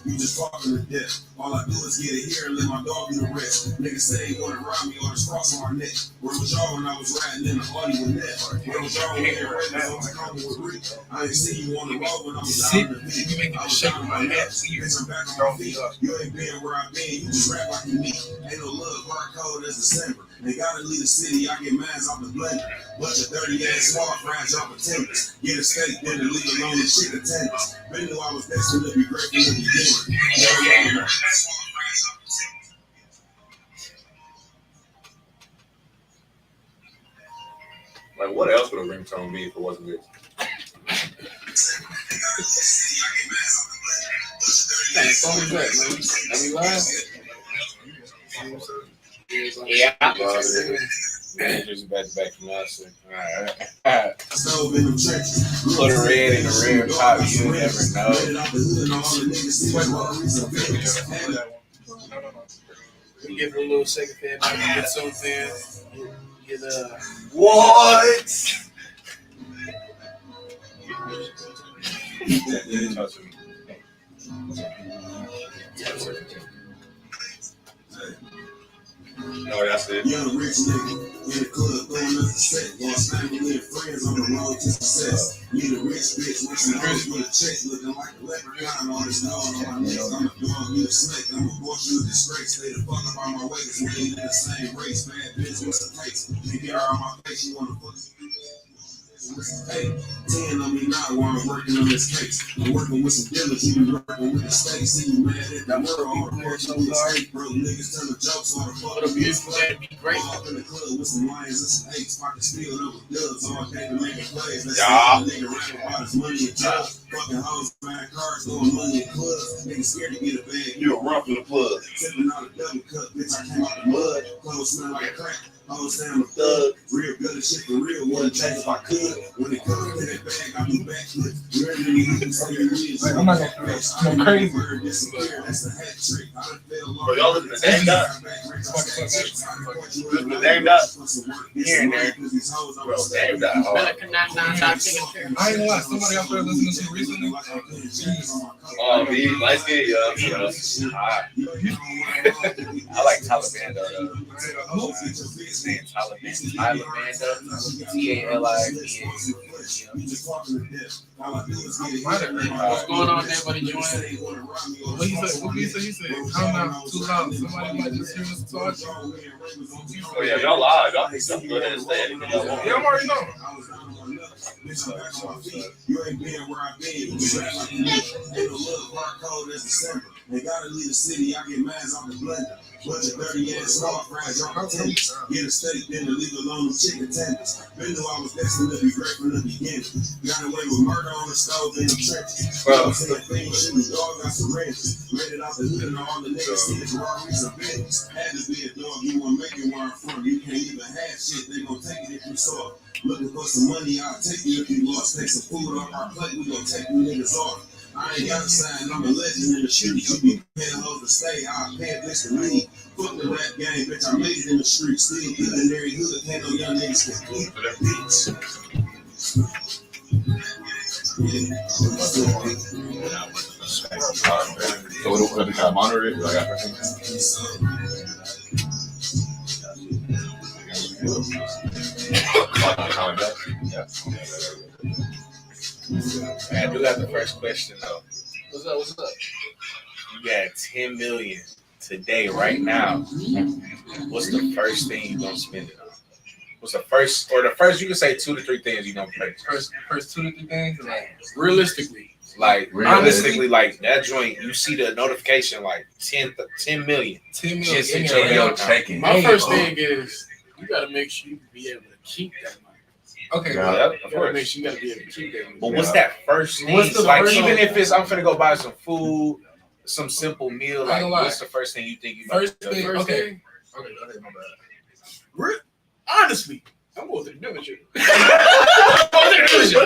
You just talking to death. All I do is get it here and let my dog do the rest. Niggas say they want to rob me or this cross on my neck. Where was y'all when I was riding in the Audi with Ned? Where was y'all when they ran on the corner with Rick? I ain't see you on the road when I was down in the beat. I was down on my neck. Bitch, I'm back on my feet. You ain't been where I been. You just rap like you need. Ain't no love, hard cold as December. They gotta leave the city. I get mans off the blender. Bunch of dirty ass small fries, y'all pretenders. Get a steak dinner, leave alone the shit attendants. They knew I was destined to be great from the beginning. Like, what else would a ringtone be if it wasn't this? Yeah. Just back from last week. Stove in them trenches. Put a red in a red pop, you never know. We give it a little second fan, get something. Get What? No, that's it. Young rich nigga in the club throwing up the set. While snapping with friends on the road to success. Need a rich bitch with some hoes with a check looking like a leprechaun on his nose on my neck. I'm a dog, you a snake. I'm a boss, you a disgrace. Stay the fuck up on my way, cause we ain't in the same race. Bad bitch, what's the taste? Nigga, on my face, you wanna fuck. Hey, 10 on me now while I'm working on this case. I'm working with some dealers, you be working with the state. See you mad at the world, all the porch on the state. Bro, niggas telling jokes on the fuck. what a beautiful day, be great. Up in the club with some lions and some apes, pockets filled up with dubs. All day to make plays. Let's Yeah. see the nigga rapping about his money and drugs. Fucking hoes, buying cars, going money in clubs. Niggas scared to get a bag. You a run from the plug. Tipping out a double cup, bitch, I came out the mud. Clothes smell like crack. Hoes say I'm a thug. Real good and shit for real. Wouldn't change if I could. When it comes to that bag, I do backflip. You ready to use it? I'm not gonna crazy. That's a hat trick. I done fell Bro, y'all listen to Dang Dot? Listen to Dang Dot? Here and there. Bro, Dang Dot. I ain't gonna lie, somebody out there listening to recently. Oh, the light skin, yeah. Hot. I like Taliban though. His name Taliban. Taliban. What's going on there, buddy? Join. What he said? What he said? He said, I'm not too loud. Somebody might just hear us talk. Oh, yeah, y'all live. Y'all can go ahead and say it. Yeah, I'm already know. You ain't been where I been. You rap like you need. Ain't no love, hard cold as December. They gotta leave the city. I get mans off the blender. Bunch of dirty ass small fries, y'all pretenders. Get a steak dinner, leave alone them chicken tenders. Been knew I was destined to be great from the beginning. Got away with murder on the stove in the trenches. Bro. Shooting dog got syringes. Made it out the hood and all the niggas see it's robberies and business. Had to be a dog, you wanna make it where I'm from. You can't even have shit, they gon' take it if you saw it. Looking for some money, I'll take you if you lost. Take some food off our plate, we gon' take you niggas off. I ain't got a sign, I'm a legend in the street. You be paying hoes to stay, I'll pay a bitch to leave. Fuck the rap game, bitch, I made it in the street. Still good in every hood, can't no young niggas compete for that bitch. So what do I monitor it? I got I do have the first question though. What's up? You got 10 million today, right now. What's the first thing you gonna spend it on? What's the first, you can say 2 to 3 things you gonna purchase. First 2 to 3 things. Realistically. Like realistically, like that joint, you see the notification like 10 million. 10 million. Just in your mail checking. My first thing is you gotta make sure you be able to keep that money. Okay. Yeah, You gotta make sure you gotta be able to keep that money. But what's that first thing? What's the like first even thing? if it's I'm finna go buy some food, some simple meal, like what's the first thing you think you First about to thing. do? Okay, my bad. Honestly, I'm going to the dealership.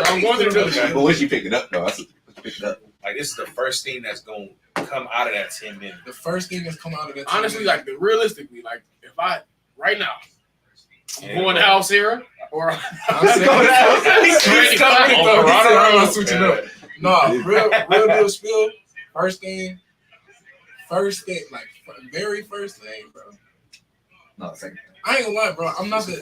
I'm going to the dealership. But once you pick it up, though, that's what you pick it up. Like this is the first thing that's gonna come out of that 10 million. The first thing that's come out of that. Honestly, like realistically, like if I right now I'm going to House Era or I'm switching up. No, real deal spill. First thing, first thing, like very first thing, bro. No, second. I ain't gonna lie, bro. I'm not even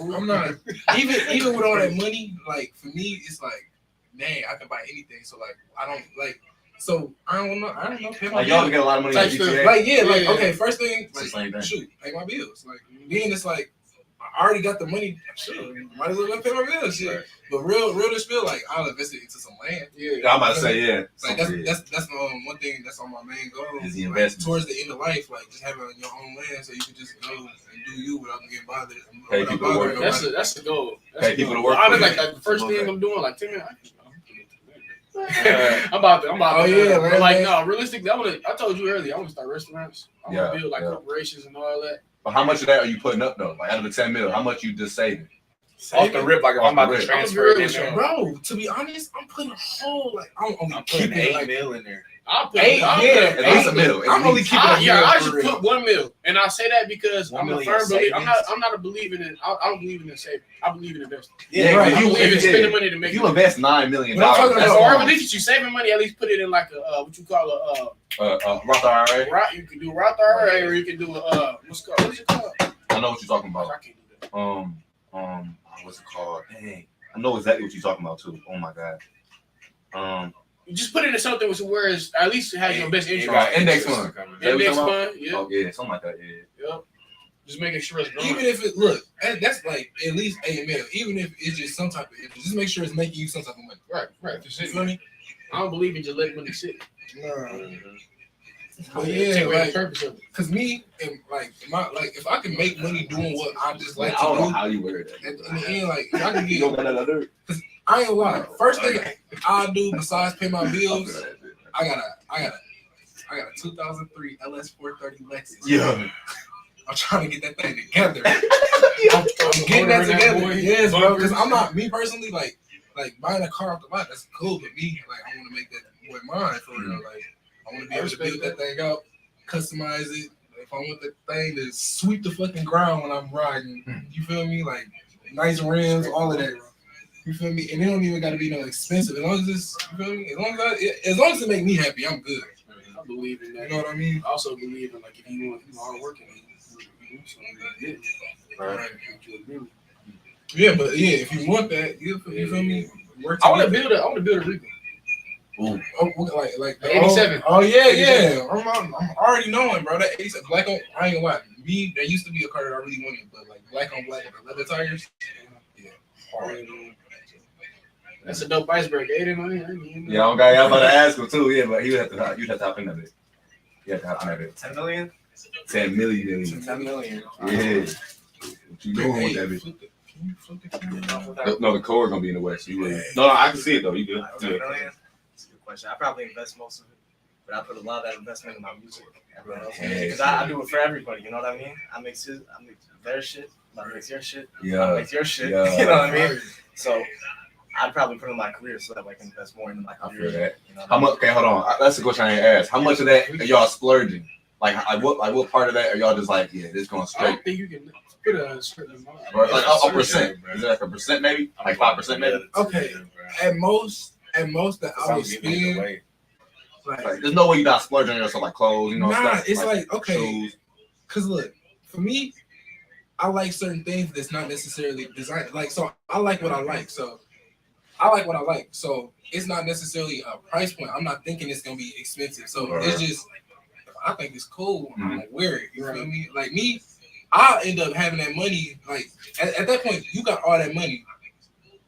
with all that money. Like for me, it's like, dang, I can buy anything. So like, I don't like. So I don't know. Pay my Like y'all bills. get a lot of money Like, at GTA. like yeah, like okay. First thing, It's the same thing. shoot, pay my bills. Like then it's like, I already got the money. Sure, might as well go pay my bills. Shit. Right. But real this feel like I'll invest it into some land. Yeah, I'm about to say yeah. Like that's one thing that's on my main goal. Is the like, investment. towards the end of life, like just having your own land so you can just go and do you without getting bothered. Pay people to work. That's the goal. Pay people to work. I like the first thing I'm doing, like 10 minutes. I'm about to. Oh yeah, man. Like no, realistically, I told you earlier, I want to start restaurants. I want to build like corporations and all that. But how much of that are you putting up though? Like out of the 10 mil, how much you just saving? Off the rip, like if I'm about to transfer it in there. Bro, to be honest, I'm putting a whole like I'm putting keeping 8 like, mil in there. I'll put At least a mil. I'm only keeping a mil. I for just real. put 1 mil, and I say that because $1 I'm a million firm believer. savings. I'm not a believer in. I don't believe in saving. I believe in investing. Yeah, right. if I you, believe in if spending money to make you money. invest $9 million, But I'm talking that's about- Or all. at least if you saving money, at least put it in like a what you call a Roth IRA. You can do Roth IRA, or you can do a what is it called? I know what you're talking about. I can't do that. What's it called? Dang, I know exactly what you're talking about too. Oh my god. You just put it in something where it's at least has your best interest. got index fund. Index fund, yeah. Oh yeah, something like that. Yeah. Yep. Just making sure it's growing. Even if it that's like at least $8 mil. Even if it's just some type of interest, just make sure it's making you some type of money. Right. You feel me? I don't believe in just letting money sit. But Take yeah, away like, the purpose of it. cause me and if I can make money doing what I just like I don't know to how you wear that. do, in the end, like if I can You get, don't got that other. I ain't gonna lie. First thing I do besides pay my bills, I got a 2003 LS430 Lexus. Yeah. I'm trying to get that thing together. I'm getting that together. Yes, bro. Because I'm not me personally like buying a car off the lot. That's cool, but me like I want to make that boy mine for real. Like I want to be able to build that thing out, customize it. If I want that thing to sweep the fucking ground when I'm riding, you feel me? Like nice rims, all of that. You feel me? And it don't even got to be no expensive. As long as it's, you feel me? As long as it make me happy, I'm good. I believe in that. You know what I mean? I also believe in like if you hard working, Right. Yeah, but yeah, if you want that, you feel me? Work I want to together. build a Rico. Ooh. Oh, like the 87. Oh yeah. I'm already knowing, bro. That 87 black on. I ain't gonna lie. Me, there used to be a car that I really wanted, but like black on black with the leather tires. Yeah, hard. That's a dope icebreaker. Yeah, I'm about to ask him too. Yeah, but you'd have to hop in that bit. You have to hop in that bit. 10 million? 10 million. 10 million. Yeah. What you doing with that bit? No, the core gonna be in the way. So you really. No, I can see it though. You good? 10 million? That's a good question. I probably invest most of it, but I put a lot of that investment in my music. Because I do it for everybody. You know what I mean? I mix their shit. I mix your shit. Yeah. I mix your shit. Yeah. You know what I mean? So I'd probably put in my career so that way I can invest more into my I career. feel that. You know How much? Okay, hold on. That's the question I ain't asked. How much of that are y'all splurging? Like what part of that are y'all just like, yeah, this going I straight? don't think you can put a certain amount. Or like a percent? Is it like a percent maybe? Like 5% maybe? Okay. At most that I would spend. Like, there's no way you not splurging on yourself like clothes, you know? Nah, stuff, it's like okay. shoes. Cause look, for me, I like certain things that's not necessarily designed. Like so, I like what I like. So it's not necessarily a price point. I'm not thinking it's gonna be expensive. So it's just I think it's cool. I'm gonna wear it. You feel me? Like me, I end up having that money. Like at that point, you got all that money.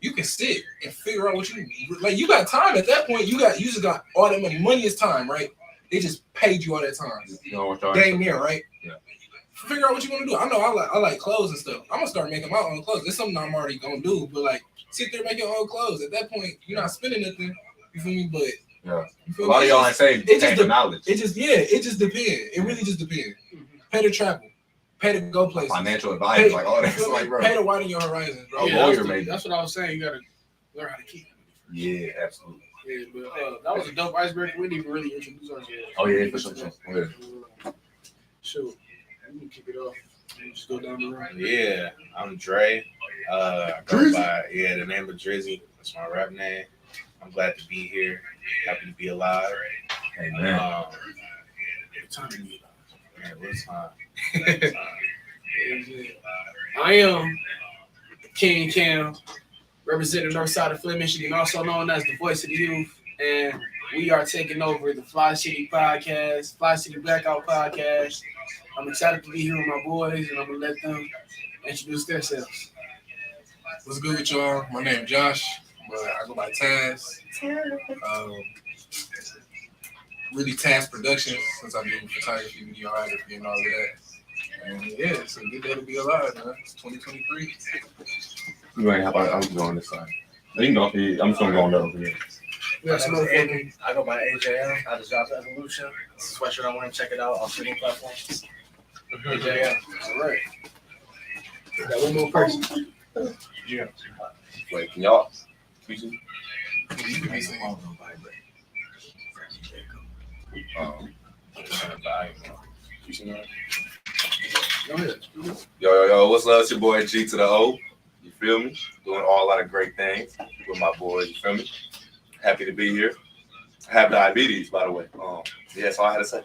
You can sit and figure out what you need. Like you got time at that point. You just got all that money. Money is time, right? They just paid you all that time. You know what y'all Dang near, right? Yeah. Figure out what you want to do. I know I like clothes and stuff. I'm gonna start making my own clothes. It's something I'm already gonna do, but like sit there and make your own clothes. At that point, you're not spending nothing. You feel me? But Yeah. you A feel lot me? of y'all ain't saying It just for knowledge. It just depends. It really just depends. Pay to travel. Pay to go places. Financial advice, like all that. It's like, bro. Pay to widen your horizons, bro. A lawyer, that's, maybe. that's what I was saying. You gotta learn how to keep it. Yeah, absolutely. Yeah, but that was a dope icebreaker. We didn't even really introduce ourselves. Oh yeah, for sure. Sure. We can kick it off. We just go down the road. Yeah, I'm Dre. I go by the name of Drizzy. That's my rap name. I'm glad to be here. Happy to be alive. Hey man. Time to be alive. Man, what's time? I am King Cam, representing the north side of Flint, Michigan, also known as the voice of the youth. And we are taking over the Fli-City podcast, Fli-City Blackout podcast. I'm excited to be here with my boys, and I'm going to let them introduce themselves. What's good with y'all? My name is Josh, but I go by Taz. Really Taz Productions, since I do photography, videography, and all of that. And yeah, it's a good day to be alive, man. It's 2023. You ain't have I'm going this side. You can go here. I'm just gonna go on that over here. We got some other fucking. I go by AJM. I just dropped Evolution. It's a sweatshirt I want to check it out on streaming platforms. AJM. All right. Got one more person. Yeah. Wait, can y'all? You can be saying. Go ahead. Yo, what's up? It's your boy G to the O. You feel me? Doing a lot of great things with my boys. You feel me? Happy to be here. I have diabetes, by the way. Yeah, that's all I had to say.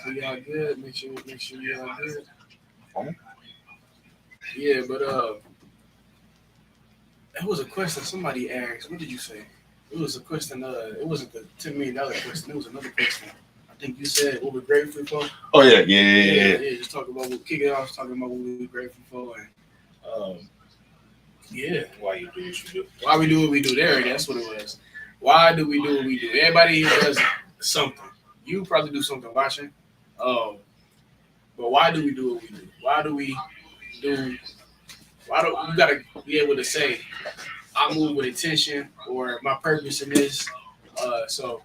We all good. Make sure you all good. Yeah, but that was a question somebody asked. What did you say? It was a question. It wasn't the $10 million question. It was another question. I think you said what we're grateful for. Oh yeah. Just talking about kick it off. Talking about what we're grateful for, and Why you do what you do? why we do what we do. There, that's what it was. Why do we do what we do? Everybody here does something. You probably do something watching. But why do we do what we do? Why do we gotta be able to say I move with intention or my purpose in this? So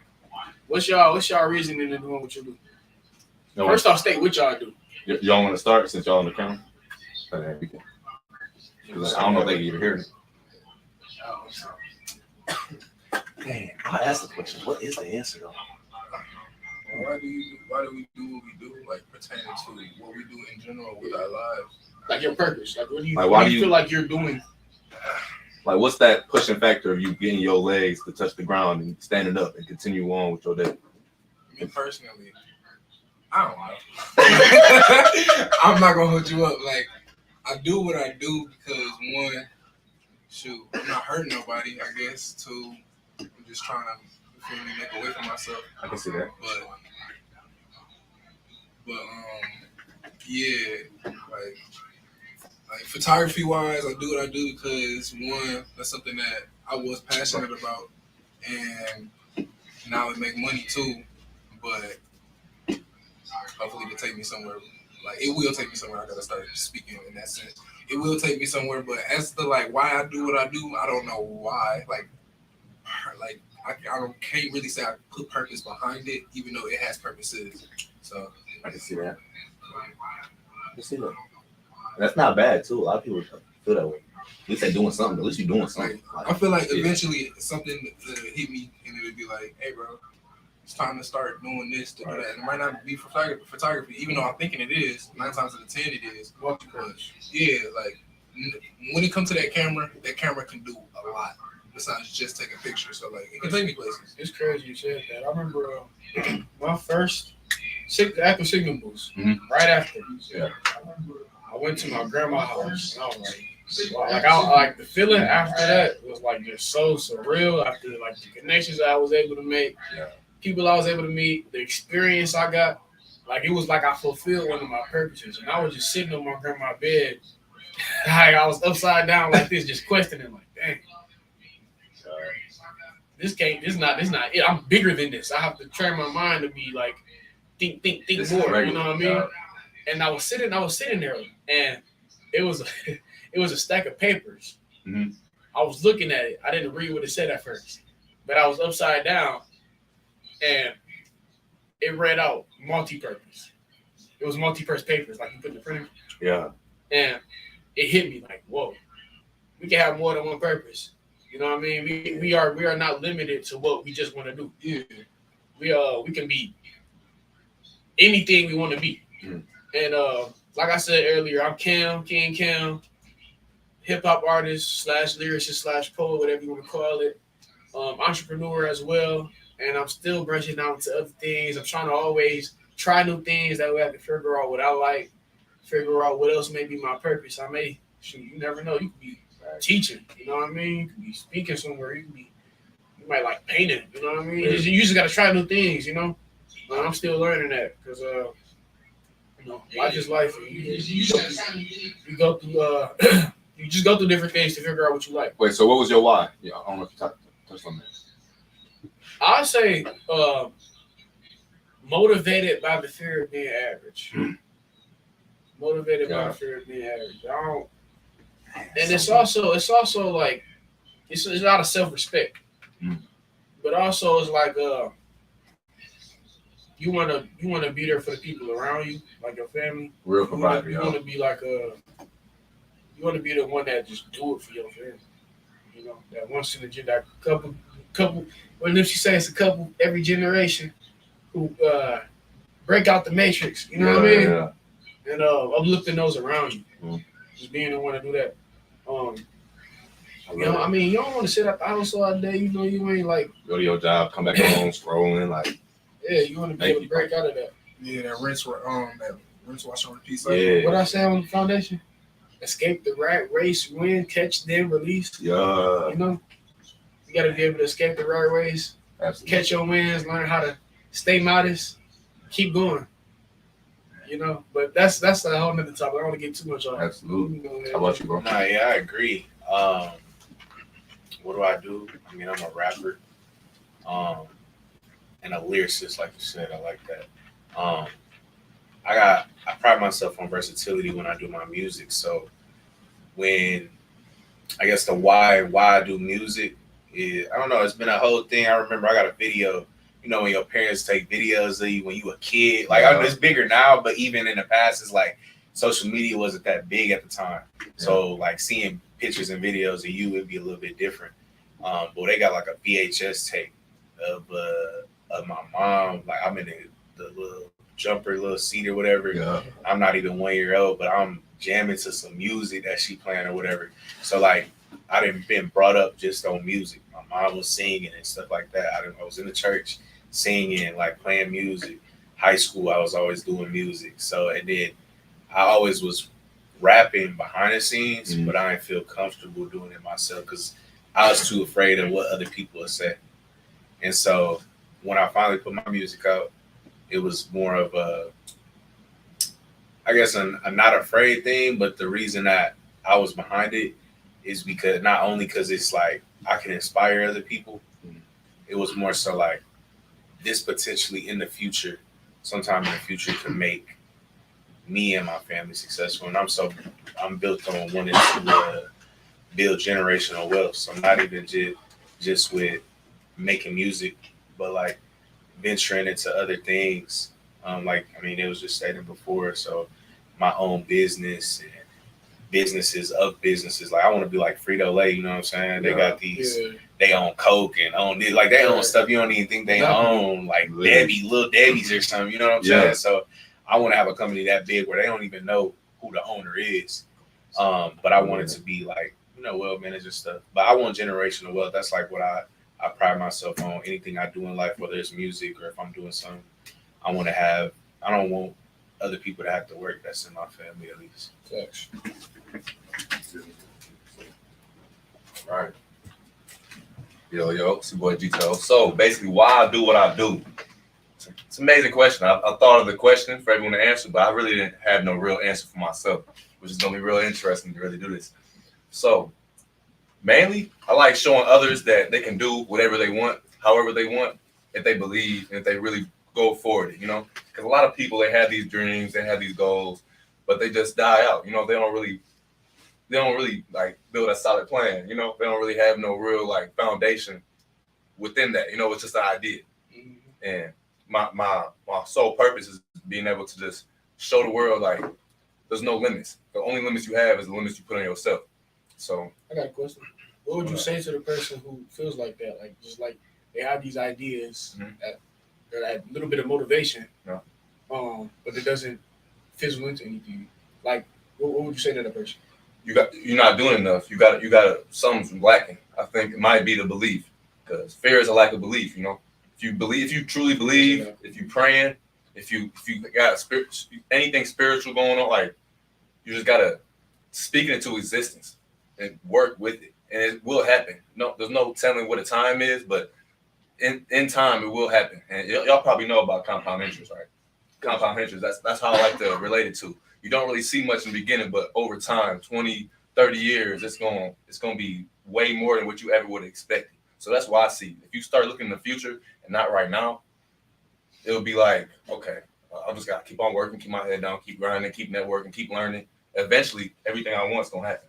what's y'all reasoning in doing what you do? First off, state what y'all do. Y'all want to start since y'all on the camera? I don't know if they can even hear me. Damn, I asked the question. What is the answer though? Why do we do what we do, like pertaining to what we do in general with our lives? Like your purpose. Like what do you feel like you're doing? Like what's that pushing factor of you getting your legs to touch the ground and standing up and continue on with your day? Me personally, I don't know. I'm not gonna hold you up. Like I do what I do because one, I'm not hurting nobody. I guess two, I'm just trying to make a way for myself. I can see that. But like photography wise, I do what I do because one, that's something that I was passionate about, and now it make money too. But hopefully it'll take me somewhere. Like it will take me somewhere. I gotta start speaking in that sense. It will take me somewhere. But as to like why I do what I do, I don't know why. Like I can't really say I put purpose behind it, even though it has purposes. So I can see that. I can see that. That's not bad too. A lot of people feel that way. At least they're doing something. At least you're doing something. Like, I feel like eventually something hit me and it'll be like, hey bro, it's time to start doing this, to do that. And it might not be photography, even though I'm thinking it is. 9 times out of 10 it is. But yeah, like when it comes to that camera can do a lot besides just take a picture. So like it can take me places. It's crazy you said that. I remember my first after Signal Boost, right after. Yeah. I went to my grandma's house and I was like the feeling after that was like just so surreal. After like the connections I was able to make, people I was able to meet, the experience I got, like it was like I fulfilled one of my purposes. And I was just sitting on my grandma's bed, like I was upside down like this, just questioning, like, dang. This not it. I'm bigger than this. I have to train my mind to be like think more. You know what I mean? And I was sitting there, and it was a stack of papers. Mm-hmm. I was looking at it. I didn't read what it said at first, but I was upside down, and it read out multi-purpose. It was multi-purpose papers, like you put in the printer. Yeah. And it hit me like, whoa, we can have more than one purpose. You know what I mean? We are not limited to what we just want to do. Yeah. We can be anything we want to be. Mm. And like I said earlier, I'm King Cam, hip hop artist / lyricist / poet, whatever you want to call it. Entrepreneur as well. and I'm still branching out to other things. I'm trying to always try new things. That way I can figure out what I like, figure out what else may be my purpose. You never know. You could be teaching, you know what I mean? You could be speaking somewhere. You might like painting, you know what I mean? You just got to try new things, you know? But I'm still learning that because, life is life. You go through, you just go through different things to figure out what you like. Wait, so what was your why? Yeah, I don't know if you touched on that. I say motivated by the fear of being average. Motivated by the fear of being average. And it's also like it's a lot of self-respect, but also it's like you wanna be there for the people around you, like your family. Real provider. You wanna be like you wanna be the one that just do it for your family. You know, that once in a that couple. What if she says a couple every generation who break out the matrix? You know what I mean? Yeah. And uplifting those around you, just being the one to do that. You don't want to sit at the house all day. You know, you ain't like go to your job, come back home, scrolling like. Yeah, you want to be able to break out of that. Yeah, that rinse, wash, and repeat. Yeah. What I say on the foundation? Escape the rat race, win, catch, then release. Yeah. You know, you got to be able to escape the rat race, catch your wins, learn how to stay modest, keep going. You know, but that's a whole nother topic. I don't want to get too much on. Absolutely. How about you, bro? Nah, yeah, I agree. What do I do? I mean, I'm a rapper, and a lyricist, like you said. I like that. I pride myself on versatility when I do my music. So when I guess the why I do music is, I don't know, it's been a whole thing. I remember I got a video, you know, when your parents take videos of you when you were a kid. Like, I know it's bigger now, but even in the past, it's like social media wasn't that big at the time. Yeah. So like seeing pictures and videos of you would be a little bit different. But they got like a VHS tape of my mom. Like, I'm in the little jumper, little seat or whatever. Yeah. I'm not even 1 year old, but I'm jamming to some music that she playing or whatever. So like, I didn't been brought up just on music. My mom was singing and stuff like that. I was in the church singing, like playing music. High school, I was always doing music. So, and then I always was rapping behind the scenes, but I didn't feel comfortable doing it myself because I was too afraid of what other people would say. And so when I finally put my music out, it was more of a not afraid thing, but the reason that I was behind it is because not only because it's like I can inspire other people, it was more so like this potentially in the future, sometime in the future, could make me and my family successful. And I'm built on wanting to build generational wealth. So not even just with making music, but like venturing into other things. It was just stated before. So my own business and businesses of businesses. Like I want to be like Frito-Lay, you know what I'm saying? They got these, they own Coke and own this, like they own stuff you don't even think they own, like Little Debbie's or something, you know what I'm saying? So I want to have a company that big where they don't even know who the owner is. But I want it to be like, well managed and stuff. But I want generational wealth. That's like what I pride myself on. Anything I do in life, whether it's music or if I'm doing something, I don't want other people to have to work. That's in my family at least. Thanks. All right. Yo, it's your boy G-Toe. So basically, why I do what I do? It's an amazing question. I thought of the question for everyone to answer, but I really didn't have no real answer for myself, which is going to be real interesting to really do this. So mainly, I like showing others that they can do whatever they want, however they want, if they believe and if they really go for it, Because a lot of people, they have these dreams, they have these goals, but they just die out. They don't really like build a solid plan. They don't really have no real like foundation within that. It's just an idea. And my sole purpose is being able to just show the world like there's no limits. The only limits you have is the limits you put on yourself. So I got a question. What would you say to the person who feels like that? Like just like they have these ideas that have a little bit of motivation, but it doesn't fizzle into anything. Like, what would you say to that person? You're not doing enough. You got something's lacking. I think it might be the belief, because fear is a lack of belief. If if you truly believe, if you praying, if you got anything spiritual going on, like you just gotta speak it into existence and work with it, and it will happen. No, there's no telling what a time is, but in time it will happen. And y'all probably know about compound interest, right? Compound interest. That's how I like to relate it to. You don't really see much in the beginning, but over time, 20, 30 years, it's gonna be way more than what you ever would have expected. So that's why I see. If you start looking in the future and not right now, it'll be like, okay, I just gotta keep on working, keep my head down, keep grinding, keep networking, keep learning. Eventually, everything I want is gonna happen.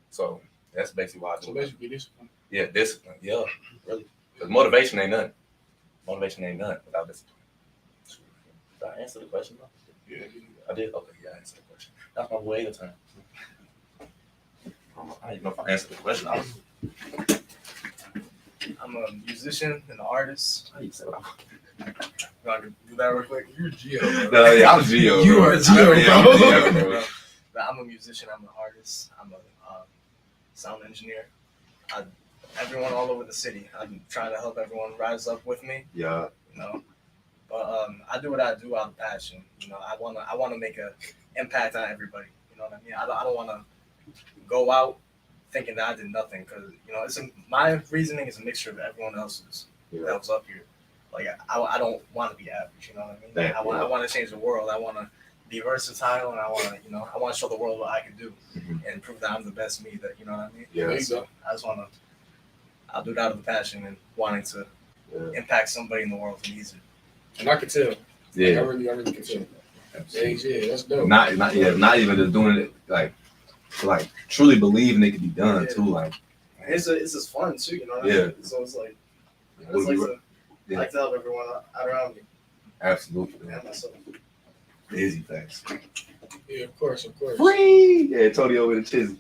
So that's basically why I do. So it. basically, discipline. Yeah, discipline. Yeah, really. Because motivation ain't nothing. Motivation ain't nothing without discipline. Did I answer the question, though? Yeah. I did. Okay, yeah, I answered the question. That's my way of time. I don't even know if I answered the question. I'm a musician and an artist. How you say that? You want to do that real quick? You're Gio. No, yeah, I'm Gio. You bro. are Gio, Yeah, I'm bro. Gio, bro. But I'm a musician. I'm an artist. I'm a sound engineer. Everyone all over the city. I'm trying to help everyone rise up with me. Yeah. You know, but I do what I do out of passion. You know, I wanna make an impact on everybody. You know what I mean? I don't want to go out thinking that I did nothing, because you know my reasoning is a mixture of everyone else's that was up here. Like I don't want to be average. You know what I mean? I want to change the world. I want to be versatile, and I want to show the world what I can do and prove that I'm the best me. That you know what I mean? Yeah. There you go. I just want to. I'll do it out of passion and wanting to impact somebody in the world who needs it. And I can tell. Like, Yeah. I really can tell. Yeah, that's dope. Not even just doing it like truly believing it can be done too. Like It's just fun too, you know what I Yeah. mean? So it's like, I What just like we to, yeah. like to help everyone out around me absolutely, and myself. easy facts. Yeah, of course. Free, yeah, Antonio with a chizzy.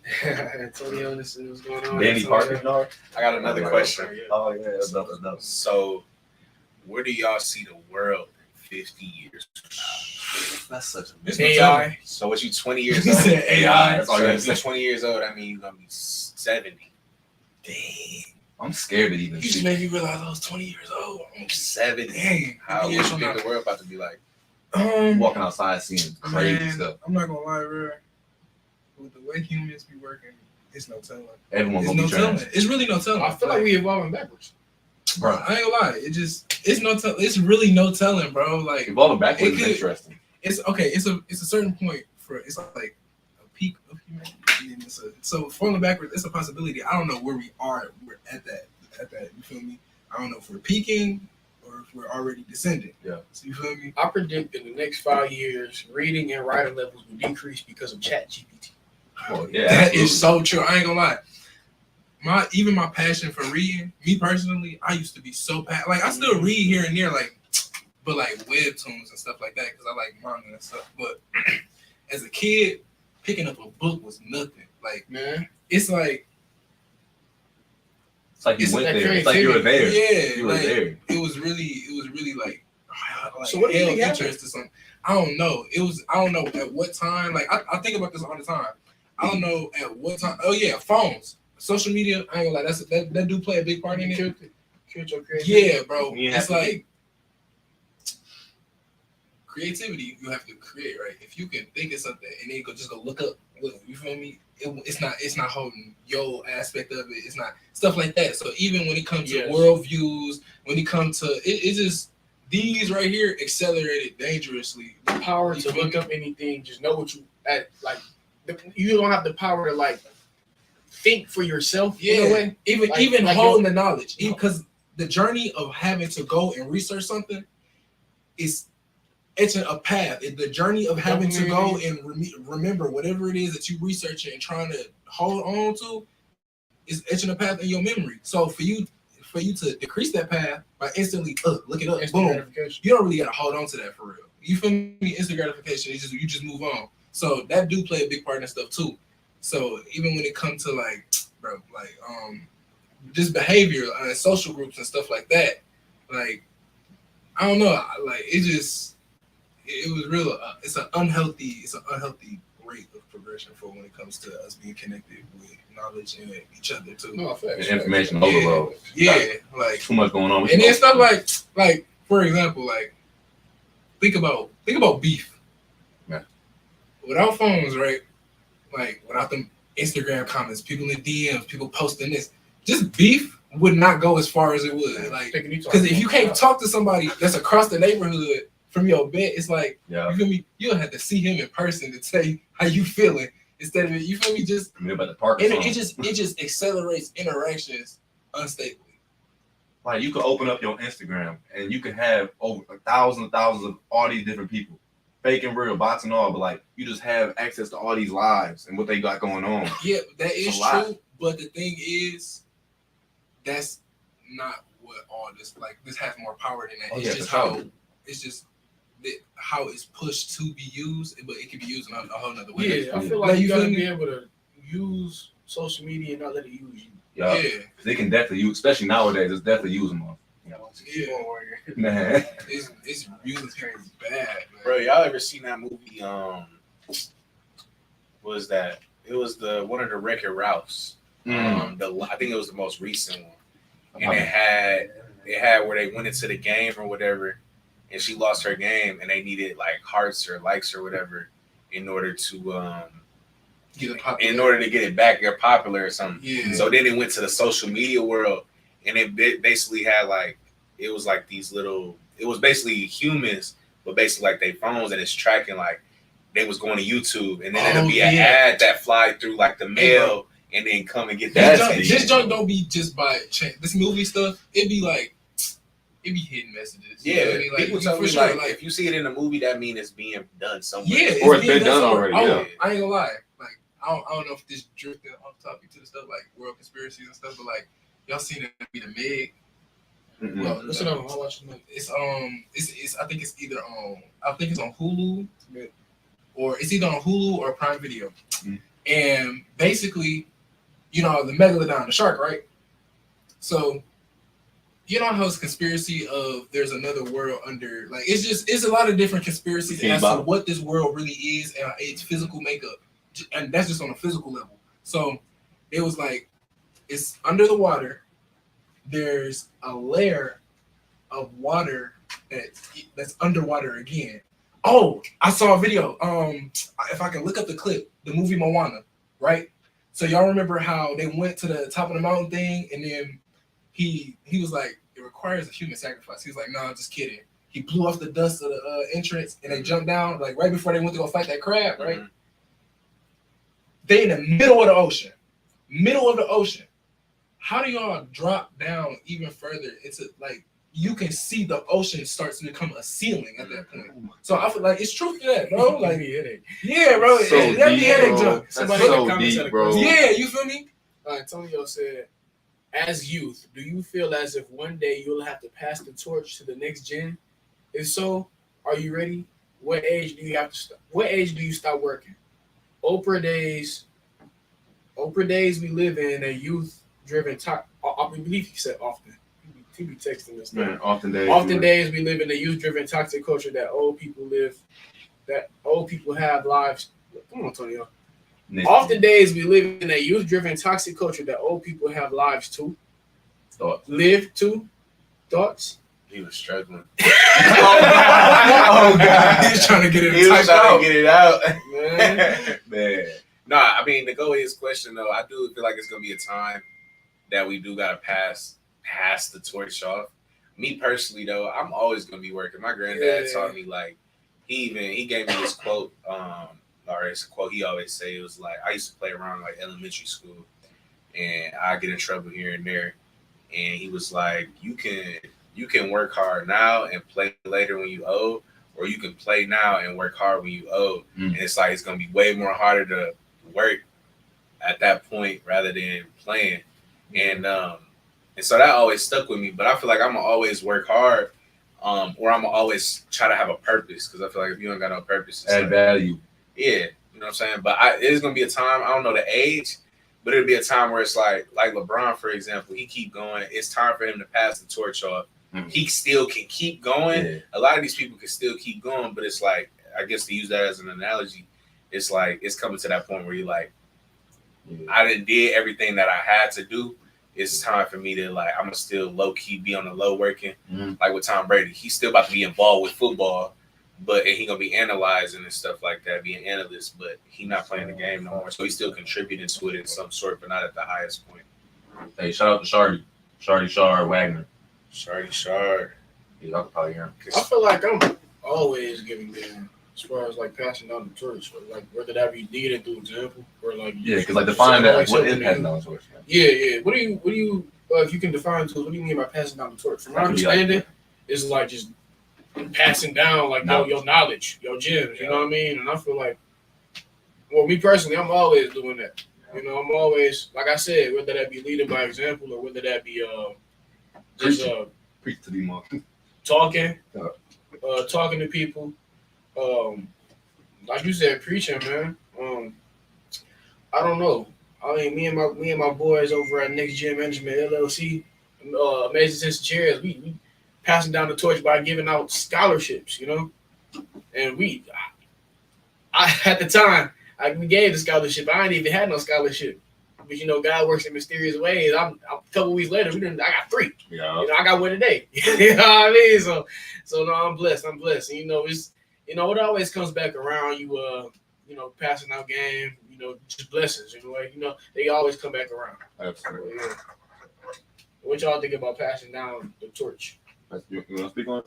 Antonio, this is what's going on. Danny Parker, dog. I got another question. Oh yeah, that's enough. So, where do y'all see the world in 50 years? That's such a It's AI. So, what you 20 years He old? said AI. That's all So you if gotta you're say. 20 years old, I mean, you're gonna be 70. Damn. I'm scared to even You just see. made me realize I was 20 years old. I'm 70. Dang. How Yeah, would so you think now- the world about to be like? Walking outside seeing crazy Man, stuff. I'm not gonna lie, bro. With the way humans be working, it's no telling. Everyone's It's gonna no be telling. trash. It's really no telling. I feel like we evolving backwards. bro. I ain't gonna lie. It's no it's really no telling, bro. Like Evolving backwards It is could- interesting. it's okay. It's a certain point for it's like a peak of humanity. And then so falling backwards, it's a possibility. I don't know where we are. We're at that. You feel me? I don't know if we're peaking or if we're already descending. Yeah. So you feel me? I predict in the next 5 years, reading and writing levels will decrease because of ChatGPT. Oh, yeah, That absolutely. is so true. I ain't gonna lie. My passion for reading, me personally, I used to be so like I still read here and there, like, but like webtoons and stuff like that because I like manga and stuff. But as a kid, picking up a book was nothing. Like, Man, it's like It's like you it's went that there. It's like you were there. yeah, You were like there. it was really like So what do you think happened? interest or something. I don't know. I don't know at what time. Like I think about this all the time. I don't know at what time. Oh yeah, phones, social media. I ain't gonna lie. That do play a big part in it. killed your creativity. Yeah, bro. You It's have to like creativity. You have to create, right? If you can think of something and then just go look up, you feel me? It's not holding your aspect of it. It's not stuff like that. So even when it comes to Yes. worldviews, when it comes to it just these right here accelerated dangerously. The power to look up anything, just know what you at. Like, you don't have the power to like think for yourself. In a Yeah, way. even like holding the knowledge, because the journey of having to go and research something is it's a path. The journey of having to go and remember whatever it is that you researching and trying to hold on to is etching a path in your memory. So for you to decrease that path by instantly look it up, Instant boom, gratification. you don't really gotta hold on to that for real. You feel me? Instant gratification. You just move on. So that do play a big part in stuff too. So even when it comes to like, bro, like just behavior and social groups and stuff like that, like I don't know, like it was real. It's an unhealthy rate of progression for when it comes to us being connected with knowledge and each other too. No, facts. Information overload. Yeah, like Too much going on. and then stuff like like for example, like think about beef. Yeah. Without phones, right? Like without them Instagram comments, people in DMs, people posting this, just beef would not go as far as it would. Like, because if you can't talk to somebody that's across the neighborhood from your bed, it's like, Yeah. you feel me? You'll have to see him in person to say how you feeling instead of it. You feel me? Just About the park. it just accelerates interactions unstably. Like you could open up your Instagram and you could have over thousands of all these different people, fake and real, bots and all, but like you just have access to all these lives and what they got going on. Yeah, that is It's a lot. true. But the thing is, that's not what all this like. This has more power than that. Oh, It's yeah, just for how sure. it's just how it's pushed to be used, but it can be used in a whole nother way. Yeah, I feel Like, like you you gotta feel me? be able to use social media and not let it use you. Yeah. Yeah, They can definitely use, especially nowadays, it's definitely using them. yeah. Man. It's really crazy bad, man. Bro, y'all ever seen that movie? What was that? It was the one of the Wreck-It Ralphs. I think it was the most recent one, and it had where they went into the game or whatever, and she lost her game, and they needed like hearts or likes or whatever in order to Get it popular. in order to get it back. They're popular or something. Yeah. So then it went to the social media world, and it basically had like it was like these little. It was basically humans, but basically like they phones, and it's tracking like they was going to YouTube, and then it'll be an ad that fly through like the mail, and then come and get that. This junk don't be just by chance. This movie stuff, it be hidden messages. You know Yeah, what I mean? Like, people tell for me sure, like if you see it in the movie, that means it's being done somewhere. yeah, Or it's being been done somewhere. already, Oh, yeah. I ain't gonna lie. Like I don't know if this drifted off topic to the stuff like world conspiracies and stuff, but like y'all seen it be the Meg. Well, What's it on? I'll watch it. it's I think it's either I think it's on Hulu, or it's either on Hulu or Prime Video. And basically, you know, the megalodon, the shark, right? So you know how it's conspiracy of there's another world under, like it's a lot of different conspiracies as to what this world really is and its physical makeup, and that's just on a physical level. So it was like it's under the water. There's a layer of water that's underwater again. Oh, I saw a video. If I can look up the clip, the movie Moana, right? So y'all remember how they went to the top of the mountain thing, and then he was like, it requires a human sacrifice. He was like, no, I'm just kidding. He blew off the dust of the entrance, and they jumped down like right before they went to go fight that crab, right? Mm-hmm. They in the middle of the ocean. How do y'all drop down even further? It's like you can see the ocean starts to become a ceiling at that point. So I feel like it's truth to that, bro. Like, yeah, bro. So That'd be headache junk. Somebody in the comments deep, bro. Yeah, you feel me? Antonio said, as youth, do you feel as if one day you'll have to pass the torch to the next gen? If so, are you ready? What age do you have to stop? What age do you stop working? Oprah days we live in a youth-driven talk. I believe he said often. He be texting us. Man, often days we live in a youth-driven toxic culture that old people have lives. Come on, Antonio. Often days we live in a youth-driven toxic culture that old people have lives too. Thoughts. Live too. Thoughts. He was struggling. Oh God, He's trying to get it. He was trying to get it out. Man. Nah, I mean, to go with his question though, I do feel like it's gonna be a time that we do gotta pass the torch off. Me personally though, I'm always gonna be working. My granddad taught me, like, he gave me this quote, or it's a quote he always say. It was like, I used to play around like elementary school, and I get in trouble here and there, and he was like, you can work hard now and play later when you old, or you can play now and work hard when you old. And it's like it's gonna be way more harder to work at that point rather than playing. And so that always stuck with me. But I feel like I'm gonna always work hard, or I'm gonna always try to have a purpose, because I feel like if you don't got no purpose, it's Add value. Yeah, you know what I'm saying? But it is gonna be a time, I don't know the age, but it'll be a time where it's like LeBron, for example, he keep going. It's time for him to pass the torch off. He still can keep going. Yeah. A lot of these people can still keep going, but it's like, I guess to use that as an analogy, it's like it's coming to that point where you're like, I did everything that I had to do, it's time for me to like I'm gonna still low key be on the low working. Mhm. Like with Tom Brady, he's still about to be involved with football, but he gonna be analyzing and stuff like that, be an analyst. But he not playing the game no more, so he's still contributing to it in some sort, but not at the highest point. Hey, shout out to Shardy Shar Wagner. Shard. Yeah, y'all can probably hear him. I feel like I'm always giving them as far as like passing down the torch, or like whether that be leading through example or like Yeah, because like define that. Like, what is passing down the torch? Man? Yeah. What do you if you can define to what do you mean by passing down the torch? From my That could be understanding, like- it's like just passing down like your knowledge, your gems. You know what I mean? And I feel like, well, me personally, I'm always doing that. You know, I'm always like I said, whether that be leading by example or whether that be just Preach to the monk. talking to people. Like you said, preaching, man. I don't know. I mean, me and my boys over at Next Gen Management LLC, Amazing Sense of Chairs, we passing down the torch by giving out scholarships, you know. And I at the time, we gave the scholarship. I ain't even had no scholarship, but you know, God works in mysterious ways. I'm a couple weeks later, I got 3. Yeah. You know, I got one today. You know what I mean? So no, I'm blessed. And you know, it always comes back around. You know, passing out game. You know, just blessings. You know, they always come back around. Absolutely. Yeah. What y'all think about passing down the torch? You want to speak on it?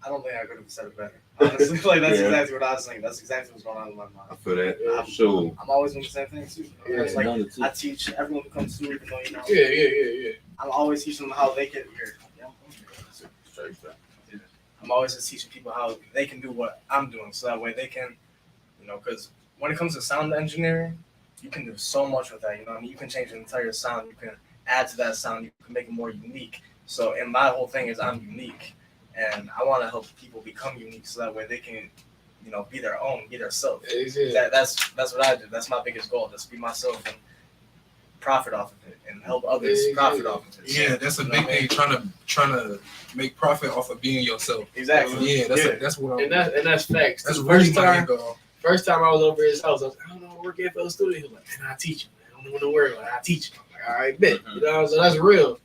I don't think I could have said it better. Honestly, like that's Yeah. exactly what I was saying. That's exactly what's going on in my I mind. feel that. Yeah. Sure. I'm always doing the same thing too. Yeah. It's like I teach everyone who comes through, even though you know. Yeah. I'm always teaching them how they can here. I'm always just teaching people how they can do what I'm doing, so that way they can, you know, because when it comes to sound engineering, you can do so much with that. You know, what I mean, you can change the entire sound. You can add to that sound. You can make it more unique. So, and my whole thing is I'm unique, and I want to help people become unique, so that way they can, you know, be their own, be their self. That's what I do. That's my biggest goal. Just be myself and profit off of it, and help others profit off of it. Yeah, that's a big thing. Trying to make profit off of being yourself. Exactly. Yeah, that's what I'm. And that's facts. That's The really my end goal. First time I was over his house, I was like, I don't know how to work at FL Studio. He was like, man, I teach him. I don't know what to work. Like, I teach him. I'm like, all right, bet. You know, so that's real.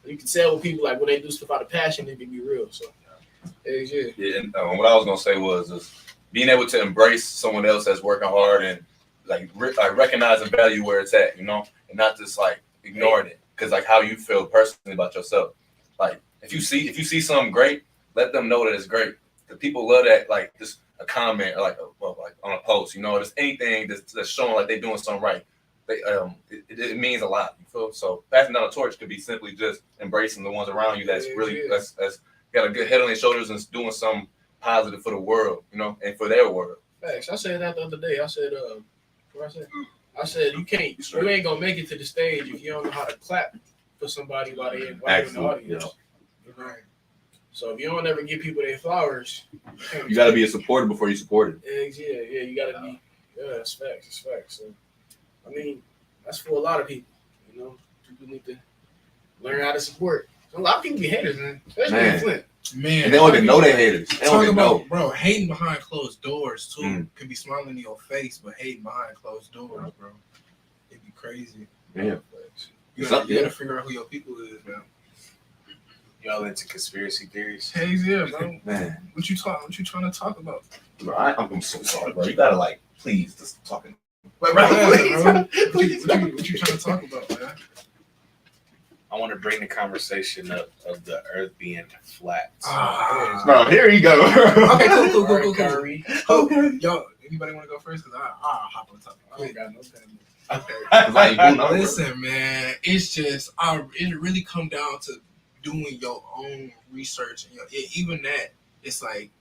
You can tell when people like when they do stuff out of passion, it can be real. So, yeah. And what I was gonna say was just being able to embrace someone else that's working hard and like recognize and value where it's at, you know, and not just like ignoring it, because like how you feel personally about yourself. Like if you see something great, let them know that it's great. The people love that, like just a comment or like on a post, you know, just anything that's showing like they're doing something right. It means a lot. You feel? So passing down the torch could be simply just embracing the ones around you that's that's got a good head on their shoulders and is doing something positive for the world, you know, and for their world. Facts. I said that the other day. I said, you ain't gonna make it to the stage if you don't know how to clap for somebody while they're in the audience. Yeah. Right. So if you don't ever give people their flowers, You got to be a supporter before you support it. Yeah, you gotta be. Yeah, it's facts. It's facts. So, I mean, that's for a lot of people. You know, people need to learn how to support. A lot of people be haters, man, especially in Flint. Man, And they don't even know they're haters. They don't Talk even about, know. bro, hating behind closed doors too. Can be smiling in your face, but hating behind closed doors, bro. It'd be crazy. Yeah. You gotta figure out who your people is, man. Y'all into conspiracy theories? Hey, yeah, bro. Man, What you trying to talk about? bro, I'm so sorry, bro. You gotta like, please, just talking. Like, Bro, bro. What you trying to talk about, man? I want to bring the conversation up of the Earth being flat. Bro, here you go. Okay, cool. Curry. Yo, anybody want to go first? Cause I'll hop on top. I don't got no Listen, man, it's just it really come down to doing your own research, and even that it's like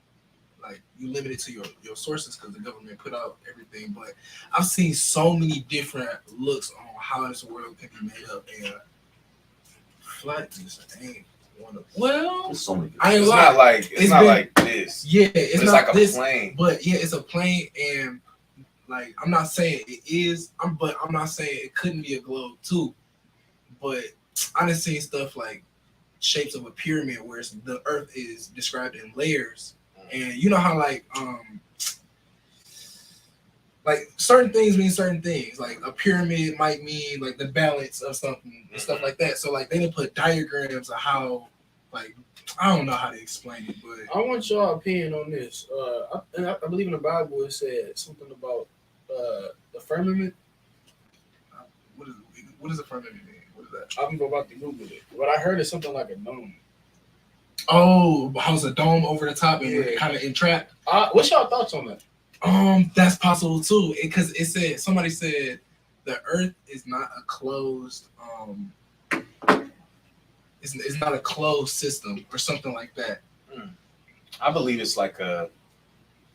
you limit it to your sources because the government put out everything. But I've seen so many different looks on how this world can be made up, and flatness ain't one of. Well, so many. I ain't It's lying. not like it's not like this. Yeah, it's not like a this, plane. but yeah, it's a plane, and like I'm not saying it is, but I'm not saying it couldn't be a globe too. But I done seen stuff like shapes of a pyramid where the Earth is described in layers, and you know how like like certain things mean certain things. Like a pyramid might mean like the balance of something and stuff like that. So like they didn't put diagrams of how, like, I don't know how to explain it, but I want your opinion on this. I believe in the Bible it said something about the firmament. what does a firmament mean? What is that? I'm about to Google it. What I heard is something like a dome. Oh, how's a dome over the top and kind of entrapped? What's y'all thoughts on that? That's possible too. Because it said somebody said the Earth is not a closed it's not a closed system or something like that. I believe it's like a.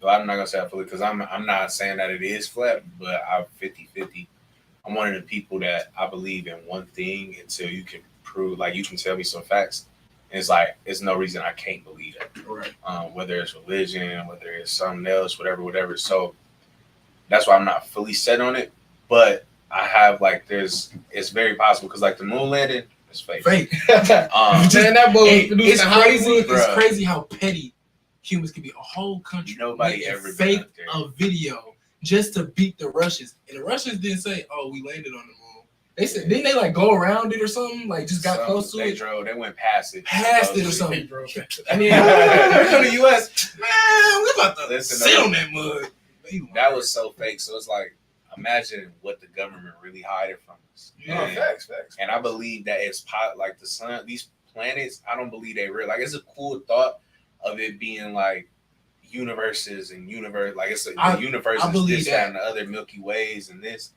Well, I'm not gonna say I believe because I'm not saying that it is flat, but I'm 50-50. I'm one of the people that I believe in one thing until you can prove, like you can tell me some facts. And it's like it's no reason I can't believe that. Right. Whether it's religion, whether it's something else, whatever. So that's why I'm not fully set on it. But I have like it's very possible because like the moon landing is fake. Fake. That boy, It's crazy. It's Bruh. crazy how petty humans can be. A whole country Nobody making ever been fake up there. a video just to beat the Russians, and the Russians didn't say, "Oh, we landed on the moon." They said, didn't they like go around it or something? Like just got close to it. They went past it. Past it or something. I mean, we're going to the U.S. Man, we're about to Listen, sit on that mud. That was so fake. So it's like, imagine what the government really hiding from us. Yeah. Facts. And I believe that it's like the sun, these planets, I don't believe they real. Like it's a cool thought of it being like universes and universe. Like it's the universe I is believe this, that, and the other Milky Ways and this.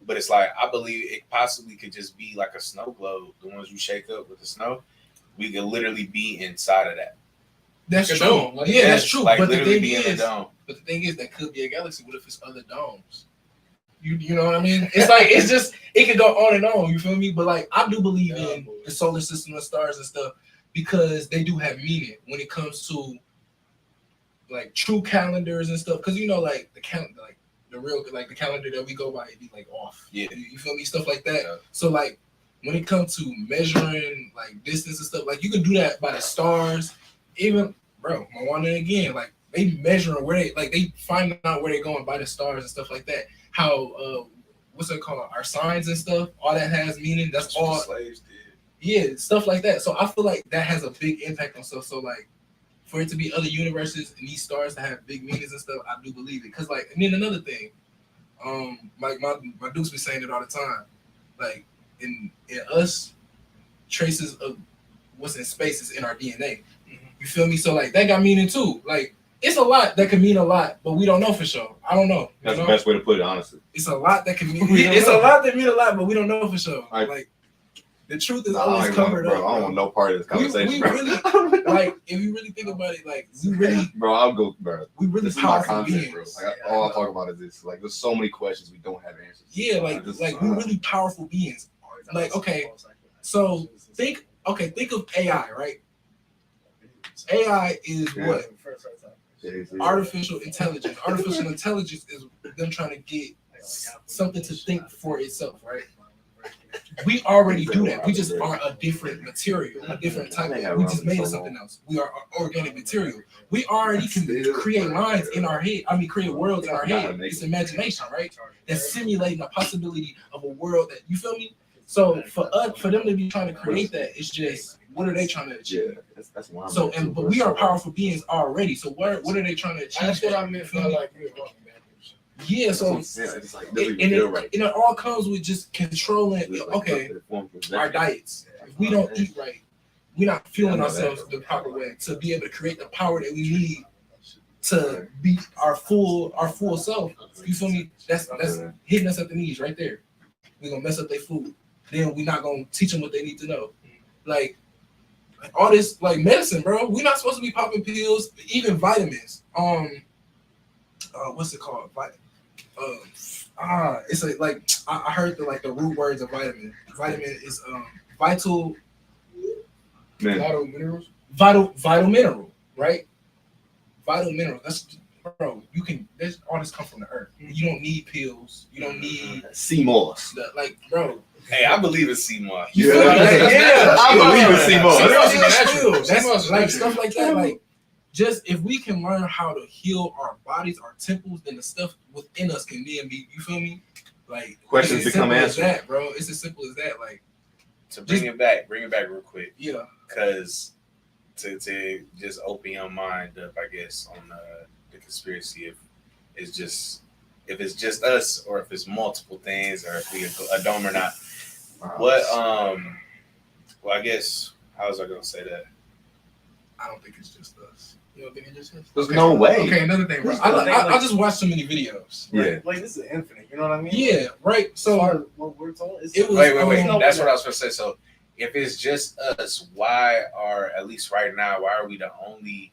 But it's like, I believe it possibly could just be like a snow globe. The ones you shake up with the snow. We could literally be inside of that. That's Like a true. dome. Like, Yeah, that's true. Like But the literally thing be in a is, dome. that could be a galaxy. What if it's other domes? You know what I mean? It's like it's just it could go on and on. You feel me? But like I do believe in the solar system and stars and stuff because they do have meaning when it comes to like true calendars and stuff. Because you know, like the calendar, like the real, like the calendar that we go by, it be like off. Yeah. You feel me? Stuff like that. Yeah. So like when it comes to measuring like distance and stuff, like you can do that by the stars. Even bro, I want it again. Like they measuring where they find out where they're going by the stars and stuff like that. How what's it called? Our signs and stuff. All that has meaning. That's all. Slaves did. Yeah, stuff like that. So I feel like that has a big impact on stuff. So like for it to be other universes and these stars to have big meanings and stuff, I do believe it. Cause like, and then another thing, like my dudes be saying it all the time. Like in us, traces of what's in space is in our DNA. You feel me? So like that got meaning too. Like it's a lot that can mean a lot, but we don't know for sure. I don't know. That's the best way to put it, honestly. It's a lot that can mean. It's a lot that mean a lot, but we don't know for sure. Right. Like the truth is always covered up. Bro, I don't want no part of this conversation. We bro. really like if you really think about it, like we really, bro, I'll go, bro. we really This is my powerful content, beings. bro. Like, all I talk about is this. Like, there's so many questions we don't have answers. Yeah, like we really powerful beings. Like okay, so think of AI, right? AI is Yeah. what? Artificial intelligence. Artificial intelligence is them trying to get something to think for itself, right? We already do that. We just are a different material, a different type of. We just made something else. We are organic material. We already can create lines in our head. I mean, create worlds in our head. It's imagination, right? That's simulating a possibility of a world that you feel me. So for them to be trying to create that, it's just what are they trying to achieve? Yeah, that's why. So but we are powerful beings already. So what are they trying to achieve? That's what I meant by like yeah. So it's like and it all comes with just controlling. Okay, our diets. If we don't eat right, we're not fueling ourselves the proper way to be able to create the power that we need to be our full self. You feel me? That's hitting us at the knees right there. We're gonna mess up their food. Then we're not gonna teach them what they need to know. Like all this like medicine, bro. We're not supposed to be popping pills, even vitamins. What's it called? It's like I heard the root words of vitamin. Vitamin is vital minerals. Vital mineral, right? Vital mineral. That's bro. You can. All this come from the earth. You don't need pills. You don't need sea moss. Like, bro. Hey, I believe in CMOS. Yeah, I believe in sea moss. That's like stuff like that. Like just if we can learn how to heal our bodies, our temples, then the stuff within us can then be, you feel me? Like Questions it's as become simple as answers. that, bro. It's as simple as that. Like, To bring it back real quick. yeah. Because to just open your mind up, I guess, on the conspiracy, if it's just us, or if it's multiple things, or if we a dome or not. What well, I guess, how was I gonna say that? I don't think it's just us. You don't think it just is? There's no way. Okay, another thing, bro. I just watched so many videos. Yeah. Like this is infinite. You know what I mean? Yeah, right. So So what we're told is it was. Wait. no, That's no. what I was gonna say. So if it's just us, why are, at least right now, why are we the only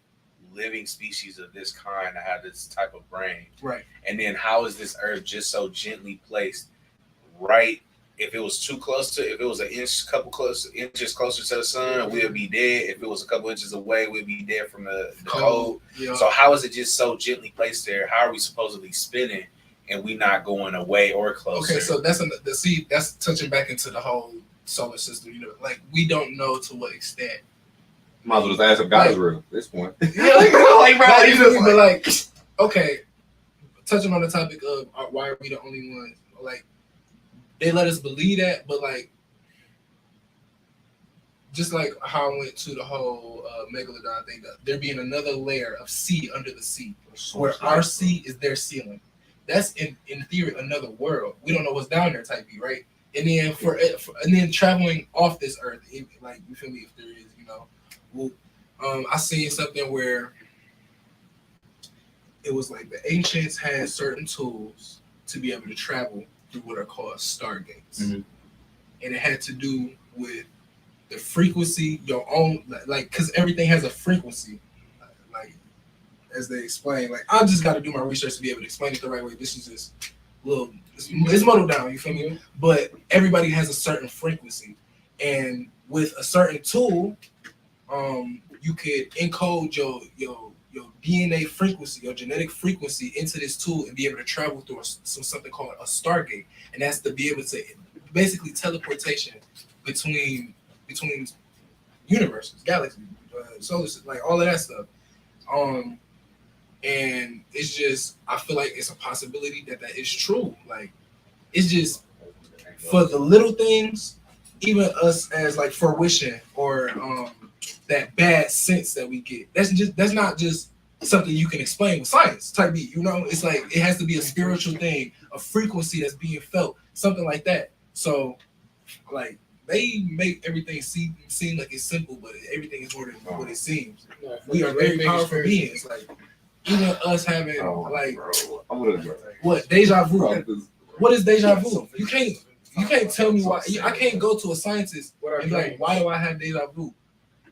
living species of this kind that have this type of brain? Right. And then how is this earth just so gently placed right? If it was too close to, if it was inches closer to the sun, we'd be dead. If it was a couple inches away, we'd be dead from the cold. Yeah. So how is it just so gently placed there? How are we supposedly spinning and we not going away or closer? Okay, so that's touching back into the whole solar system. You know, like we don't know to what extent. Might as well just ask if God is real at this point. Yeah, Like, bro, like, you just but like, okay, touching on the topic of why are we the only ones? Like, they let us believe that, but like, just like how I went to the whole megalodon thing, there being another layer of sea under the sea, where our sea is their ceiling. That's in theory another world. We don't know what's down there, type B, right? And then and then traveling off this earth, like, you feel me? If there is, you know, I seen something where it was like the ancients had certain tools to be able to travel through what are called stargates, and it had to do with the frequency, your own, like, because everything has a frequency, like, as they explain. Like, I just got to do my research to be able to explain it the right way. This is just little, it's muddled down, you feel me? But everybody has a certain frequency, and with a certain tool, you could encode your DNA frequency, your genetic frequency into this tool and be able to travel through something called a stargate, and that's to be able to basically teleportation between universes, galaxies, solar system, like all of that stuff. And it's just, I feel like it's a possibility that is true. Like, it's just for the little things, even us as like fruition or that bad sense that we get. That's not just something you can explain with science type beat. You know, it's like it has to be a spiritual thing, a frequency that's being felt, something like that. So, like, they make everything seem like it's simple, but everything is more than what it seems. We are very powerful beings. Like, even us having what deja vu. What is deja vu? You can't tell me why. I can't go to a scientist and be like, why do I have deja vu?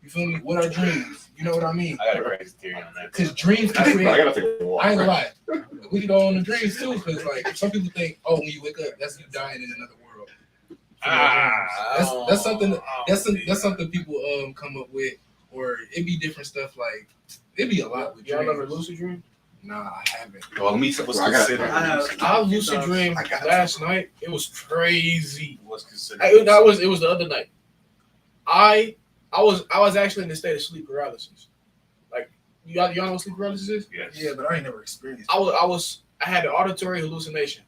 You feel me? What are dreams? You know what I mean? I got a crazy theory on that. Because dreams can create. I gotta take a walk. I ain't gonna lie. We can go on the dreams too, because like some people think, oh, when you wake up, that's you dying in another world. That's something. That's something people come up with, or it be different stuff. Like it be a lot with Y'all dreams. ever lucid dream? Nah, I haven't. Well, let me. I lucid dream last night. It was crazy. What's considered? It was the other night. I was actually in a state of sleep paralysis. Like, y'all know what sleep paralysis is? Yes. Yeah, but I ain't never experienced. I had an auditory hallucination.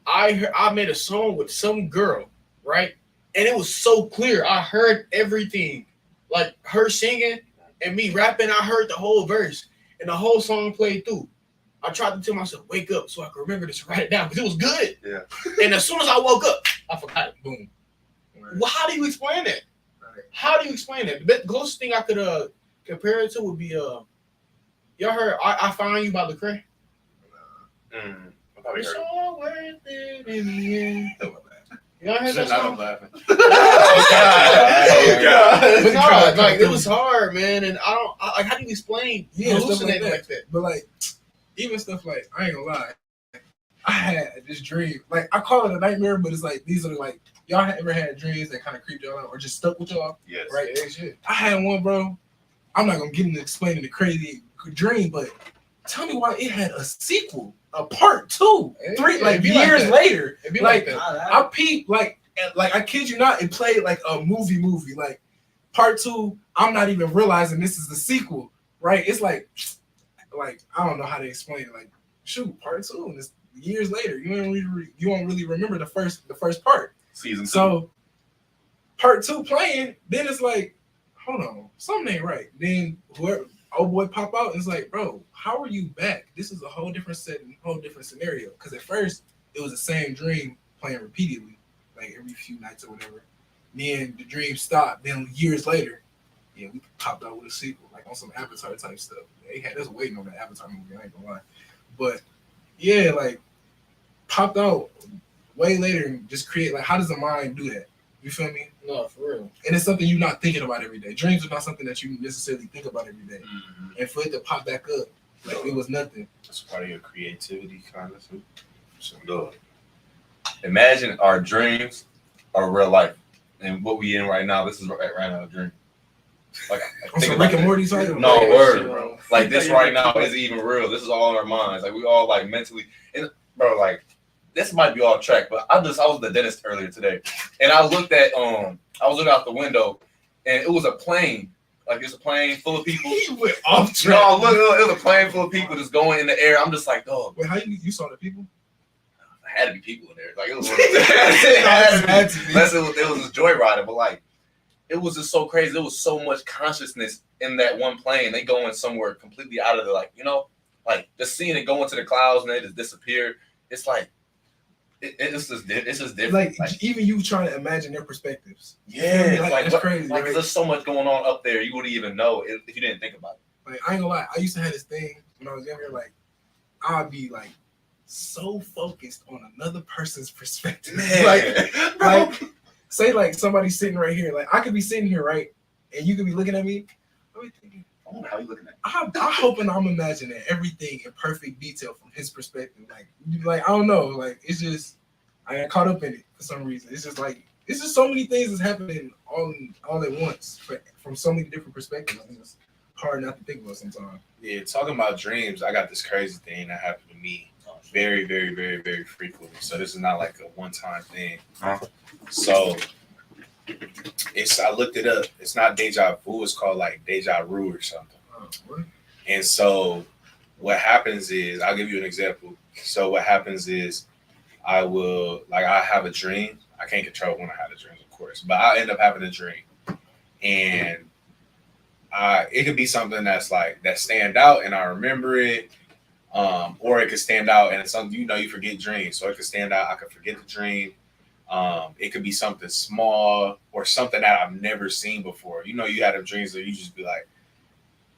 I made a song with some girl, right? And it was so clear. I heard everything, like her singing and me rapping. I heard the whole verse and the whole song played through. I tried to tell myself, wake up so I could remember this, write it down, because it was good. Yeah. And as soon as I woke up, I forgot it. Boom. Right. Well, how do you explain that? Right. How do you explain that? The closest thing I could compare it to would be y'all heard I Find You by Lecrae? It's all worth it in the end. Y'all heard that song? I'm laughing. Oh God. But no, like, it was hard, man, and I how do you explain Yeah, stuff hallucinating like like that? But like, even stuff like, I ain't gonna lie, I had this dream. Like, I call it a nightmare, but it's like, these are like, y'all ever had dreams that kind of creeped y'all out or just stuck with y'all? Yes. Right? I had one, bro. I'm not gonna get into explaining the crazy dream, but tell me why it had a sequel, a part 2, 3, like years later. It'd be Like, that. I peeped, like I kid you not, it played like a movie, like part 2. I'm not even realizing this is the sequel. right? It's like I don't know how to explain it. Like, shoot, part 2, and it's years later. You won't really remember the first part. Season 2. So part 2 playing, then it's like, hold on, something ain't right. Then whoever old boy pop out and it's like, bro, how are you back? This is a whole different setting, whole different scenario. Because at first it was the same dream playing repeatedly, like every few nights or whatever. Then the dream stopped. Then years later, yeah, we popped out with a sequel, like on some Avatar type stuff. They had us waiting on the Avatar movie, I ain't gonna lie. But yeah, like popped out way later and just create, like, how does the mind do that? You feel me? No, for real. And it's something you're not thinking about every day. Dreams are not something that you necessarily think about every day. Mm-hmm. And for it to pop back up, like it was nothing. That's part of your creativity, kind of. So, look, imagine our dreams are real life. And what we in right now, this is right now a dream. Like, On some Rick and Morty side? No, Yeah, word, so, bro. Like, this right now isn't even real. This is all in our minds. Like, we all, like, mentally. And, bro, like, this might be off track, but I was at the dentist earlier today. And I was looking out the window, and it was a plane. Like, it's a plane full of people. He went off track. No, look, it was a plane full of people just going in the air. I'm just like, dog. Wait, how you saw the people? Had to be people in there. Like, it was. It had to be. Unless it was just joyriding, but like, it was just so crazy. There was so much consciousness in that one plane. They going somewhere completely out of the, like, you know, like just seeing it go into the clouds and they just disappear. It's like, it's just different. Like even you trying to imagine their perspectives. Yeah, like that's crazy. Like, right? there's so much going on up there. You wouldn't even know if you didn't think about it. Like, I ain't gonna lie. I used to have this thing when I was younger. Like, I'd be like so focused on another person's perspective. Like, say like somebody's sitting right here. Like, I could be sitting here, right, and you could be looking at me. I'll be thinking, I wonder how you looking at it. I'm hoping I'm imagining everything in perfect detail from his perspective. Like I don't know. Like, it's just I got caught up in it for some reason. It's just like it's just so many things that's happening all at once from so many different perspectives. I think it's hard not to think about sometimes. Yeah, talking about dreams, I got this crazy thing that happened to me very, very, very, very frequently. So this is not like a one-time thing. So I looked it up. It's not deja vu. It's called like deja vu or something. What? And so what happens is, I'll give you an example. So what happens is I have a dream. I can't control when I have a dream, of course, but I end up having a dream. And it could be something that's like, that stand out and I remember it. Or it could stand out and it's something, you forget dreams. So it could stand out, I could forget the dream. It could be something small or something that I've never seen before. You had them dreams that you just be like,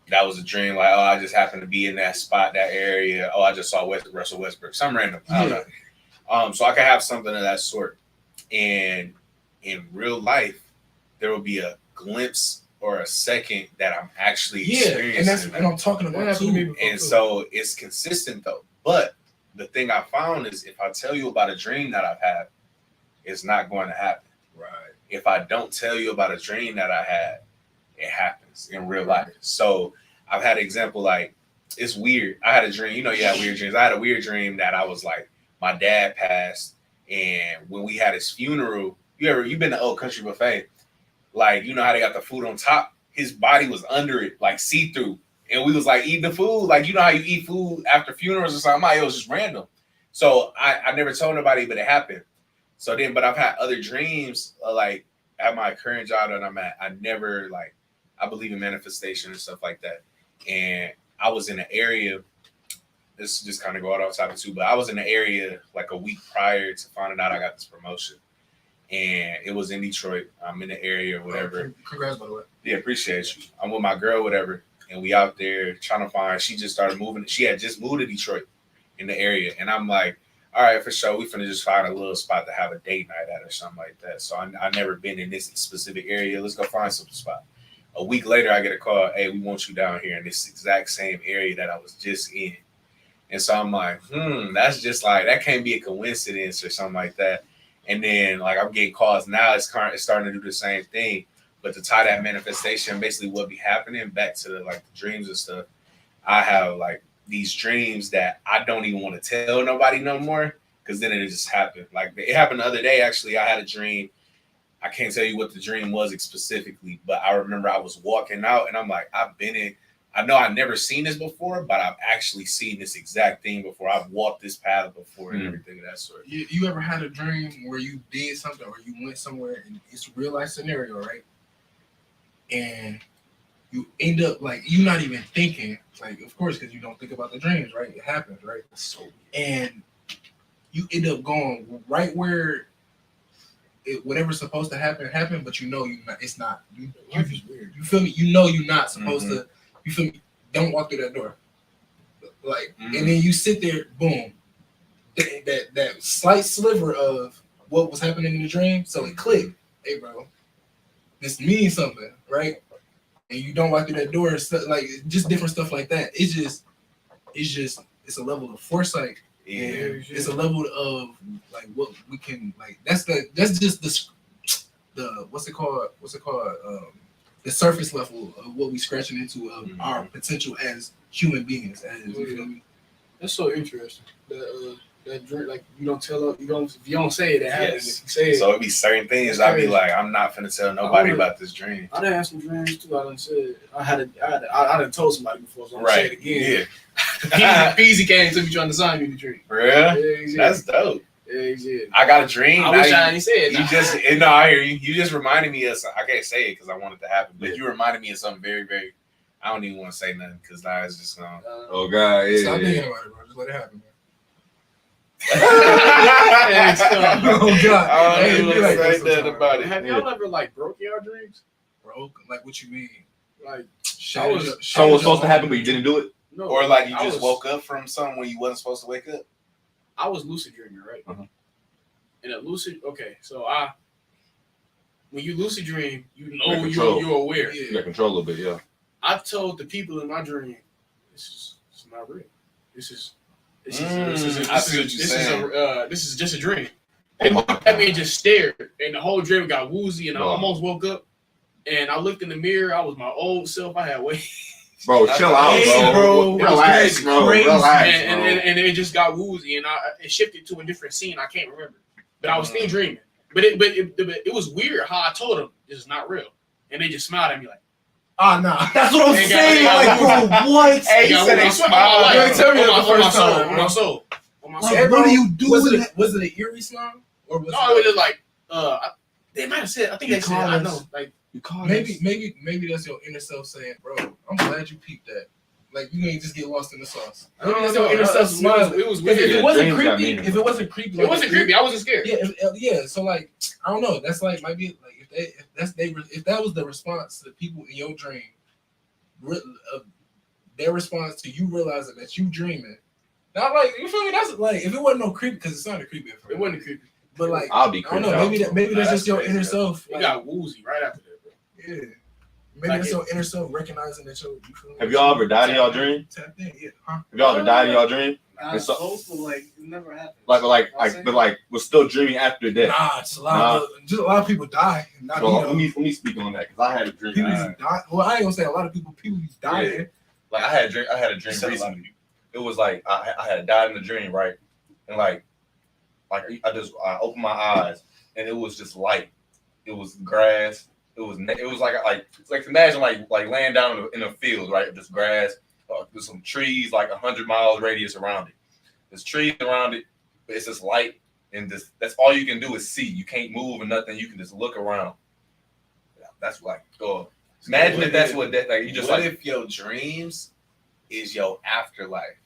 that was a dream. Like, oh, I just happened to be in that spot, that area. Oh, I just saw Russell Westbrook. Some random. I don't know. So I could have something of that sort. And in real life, there will be a glimpse or a second that I'm actually experiencing. And that's what I'm talking about too. And so it's consistent though. But the thing I found is if I tell you about a dream that I've had, it's not going to happen. Right. If I don't tell you about a dream that I had, it happens in real life. So I've had an example, like, it's weird. I had a dream, you have weird dreams. I had a weird dream that I was like, my dad passed, and when we had his funeral, you've been to Old Country Buffet, like, you know how they got the food on top? His body was under it, like see-through. And we was like eating the food, like, you know how you eat food after funerals or something? It was just random. So I never told nobody, but it happened. So then, but I've had other dreams, like at my current job that I'm at, I believe in manifestation and stuff like that. And I was in an area, this just kind of go out off topic too, but I was in the area like a week prior to finding out I got this promotion. And it was in Detroit. I'm in the area or whatever. Congrats, by the way. Yeah, appreciate you. I'm with my girl, whatever. And we out there trying to find, she just started moving. She had just moved to Detroit in the area. And I'm like, all right, for sure. We finna just find a little spot to have a date night at or something like that. So I never been in this specific area. Let's go find some spot. A week later, I get a call. Hey, we want you down here in this exact same area that I was just in. And so I'm like, that's just like, that can't be a coincidence or something like that. And then like I'm getting calls now. It's starting to do the same thing. But to tie that manifestation, basically what be happening back to the dreams and stuff, I have like these dreams that I don't even want to tell nobody no more, because then it just happened. Like it happened the other day, actually. I had a dream. I can't tell you what the dream was specifically, but I remember I was walking out and I'm like, I've been I know I've never seen this before, but I've actually seen this exact thing before. I've walked this path before and everything of that sort. You ever had a dream where you did something or you went somewhere and it's a real life scenario, right? And you end up like you're not even thinking, like, of course, because you don't think about the dreams, right? It happens, right? And you end up going right where whatever's supposed to happen happened, but you know it's not. You feel me? You know you're not supposed to. You feel me? Don't walk through that door. Like, and then you sit there, boom. That slight sliver of what was happening in the dream, so it clicked. Hey, bro, this means something, right? And you don't walk through that door, like just different stuff like that. It's a level of foresight. Yeah, it's a level of like what we can like. That's just the what's it called? The surface level of what we scratching into of our potential as human beings. You feel me? That's so interesting. That dream, like you don't tell, if you don't say it, it happens. If you say it, so it'd be certain things I'd be like, I'm not finna tell nobody about this dream. I done had some dreams too. I done said I done told somebody before, so I'm gonna say it again. Yeah. Peasy came to me trying to sign me the dream. For real? Yeah, that's dope. Yeah. I got a dream. I wish I hadn't said it. You just no, I hear you. You just reminded me of something. I can't say it because I want it to happen, but you reminded me of something very, very. I don't even want to say nothing because now it's just gone. Oh God, yeah. Stop thinking about it, bro. Just let it happen, man. Oh God! I don't even like say nothing about it. Have y'all ever like broke your dreams? Broke? Like what you mean? Like something was supposed to happen, but you didn't do it. No, or like you just woke up from something when you wasn't supposed to wake up. I was lucid dreaming, right? And a lucid, so when you lucid dream, you know you're aware. You got control a little bit, yeah. I told the people in my dream, this is not real. This is just a dream. And that man just stared, and the whole dream got woozy, and I almost woke up. And I looked in the mirror. I was my old self. I had weight. Bro, chill out, bro. Relax, bro. Relax, and it just got woozy, and it shifted to a different scene. I can't remember, but I was still dreaming. But it was weird how I told them this is not real, and they just smiled at me like, "Ah, nah." That's what I'm saying. Like, bro, what? Hey, you said they smiled. Tell me that the first time. On my soul. Like, what do you do? Was it an eerie smile, or was it was just like they might have said. I think they said I know. Like maybe that's your inner self saying, "Bro, I'm glad you peeped that." Like you ain't just get lost in the sauce. Maybe that's your inner self smiling. It was weird. If it wasn't creepy, it wasn't creepy. I wasn't scared. Yeah. So like, I don't know. That's like might be like if that was the response to the people in your dream, their response to you realizing that you dreaming. Not like you feel me. That's like if it wasn't no creepy because it sounded creepy at first. It wasn't creepy. But like I'll be creeped I don't know. Maybe that's just your inner self. You got woozy right after that, bro. Yeah. Maybe it's your inner self recognizing that you feel me. Have y'all ever died in y'all dream? Tapped in, yeah. Huh? Have y'all ever died in y'all dream? Not supposed to, like, it never happened. But was still dreaming after death. Nah, just a lot of people die. Let me speak on that because I had a dream. People die. Well, I ain't gonna say a lot of people dying. Yeah. Like I had a dream recently. It was like I had died in the dream, right? And like I opened my eyes and it was just light. It was grass. It was like imagine like laying down in a field, right? Just grass. There's some trees, like 100 miles radius around it. There's trees around it, but it's just light, and that's all you can do is see. You can't move or nothing. You can just look around. That's like, imagine if that's what that like. You just what like if your dreams is your afterlife?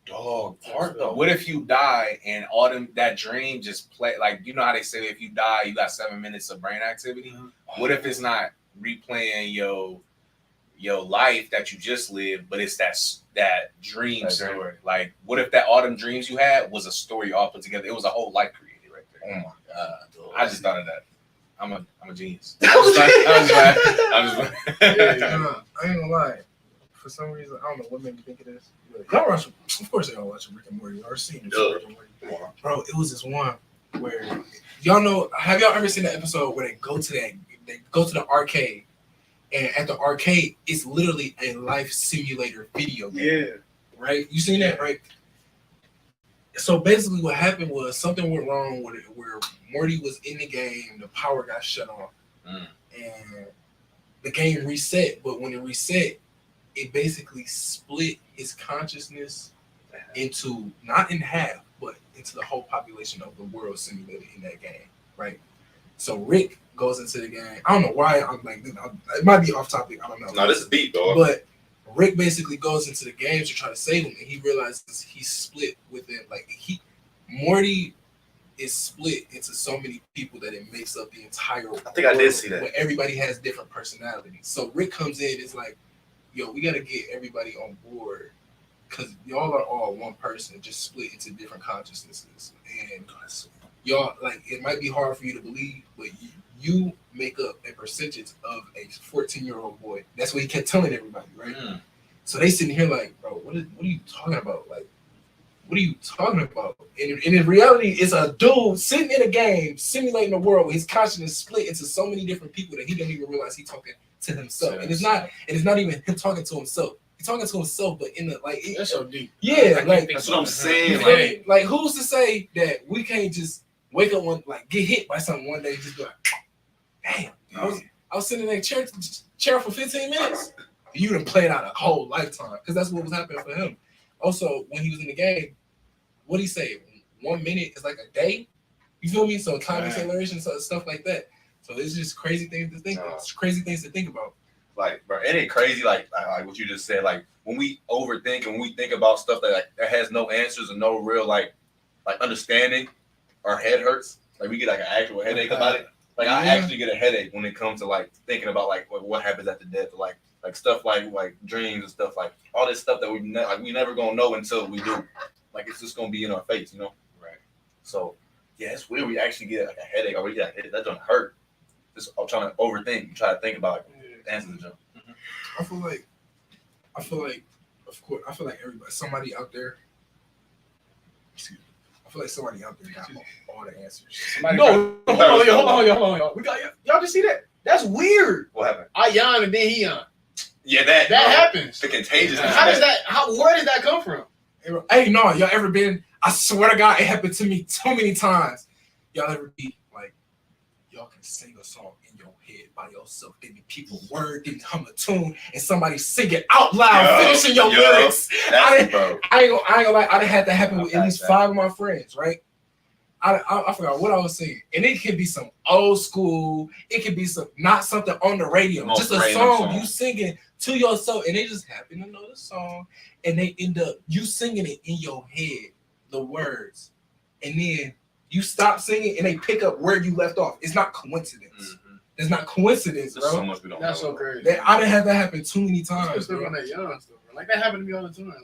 Dog, hard though. What if you die and that dream just play like you know how they say if you die you got 7 minutes of brain activity? Mm-hmm. What if it's not replaying your life that you just lived, but it's that dream story? Like, what if that all them dreams you had was a story all put together? It was a whole life created right there. Oh my God! I just thought of that. I'm a genius. I ain't gonna lie. For some reason, I don't know what made me think of this. Y'all watch, of course, y'all watch Rick and Morty. Or seen Rick and Morty. Bro, it was this one where y'all know. Have y'all ever seen the episode where they go to the arcade, and at the arcade, it's literally a life simulator video game. Yeah. Right? You seen that, right? So basically, what happened was something went wrong with it, where Morty was in the game, the power got shut off, and the game reset. But when it reset, it basically split his consciousness into not in half, but into the whole population of the world simulated in that game, right? So Rick goes into the game. I don't know why I'm like, it might be off topic. I don't know. No, this is deep, dog. But Rick basically goes into the game to try to save him, and he realizes he's split within. Like Morty is split into so many people that it makes up the entire world. I think I did see that. Where everybody has different personalities. So Rick comes in, it's like, yo, we got to get everybody on board because y'all are all one person, just split into different consciousnesses. And y'all, like, it might be hard for you to believe, but you make up a percentage of a 14-year-old boy. That's what he kept telling everybody, right? Mm. So they sitting here like, bro, what are you talking about? Like, what are you talking about? And in reality, it's a dude sitting in a game, simulating a world where his consciousness split into so many different people that he didn't even realize he's talking to himself. And it's not even him talking to himself. He's talking to himself, but in the like, that's so deep. Yeah, like that's what I'm saying. Like, who's to say that we can't just wake up one, like, get hit by something one day and just be like, damn, I was sitting in a chair for 15 minutes. You done played out a whole lifetime because that's what was happening for him. Also, when he was in the game, what'd he say? 1 minute is like a day. You feel me? So time acceleration, so stuff like that. So it's just crazy things to think. It's crazy things to think about. Like, bro, it ain't crazy. Like what you just said. Like when we overthink and when we think about stuff that has no answers and no real like understanding, our head hurts. Like we get like an actual headache about it. Like I actually get a headache when it comes to like thinking about like what happens after death, or like stuff like dreams and stuff, like all this stuff that we never gonna know until we do. Like it's just gonna be in our face, you know? Right. So yeah, it's weird. We actually get like a headache, or we get that doesn't hurt. Just I'm trying to overthink. You try to think about the answer to the jump. I feel like, of course, I feel like somebody out there. Excuse me. I feel like somebody out there got all the answers. No, hold on. We got y'all just see that? That's weird. What happened? I yawn and then he yawn. Yeah, that happens. The contagious. Where does that come from? Hey, no, y'all ever been? I swear to God, it happened to me so many times. Y'all ever be like, y'all can sing a song in your head by yourself, giving people word, didn't hum a tune, and somebody sing it out loud, finishing your lyrics. I ain't gonna lie, I done had that happen with at least 5 of my friends, right? I forgot what I was saying, and it could be some old school. It could be not something on the radio, just a song you singing to yourself, and they just happen to know the song, and they end up you singing it in your head, the words, and then you stop singing, and they pick up where you left off. It's not coincidence. Mm-hmm. It's not coincidence, bro. So much we don't That's know. So crazy. I done had that happen too many times. Bro. That young stuff, bro. Like that happened to me all the time.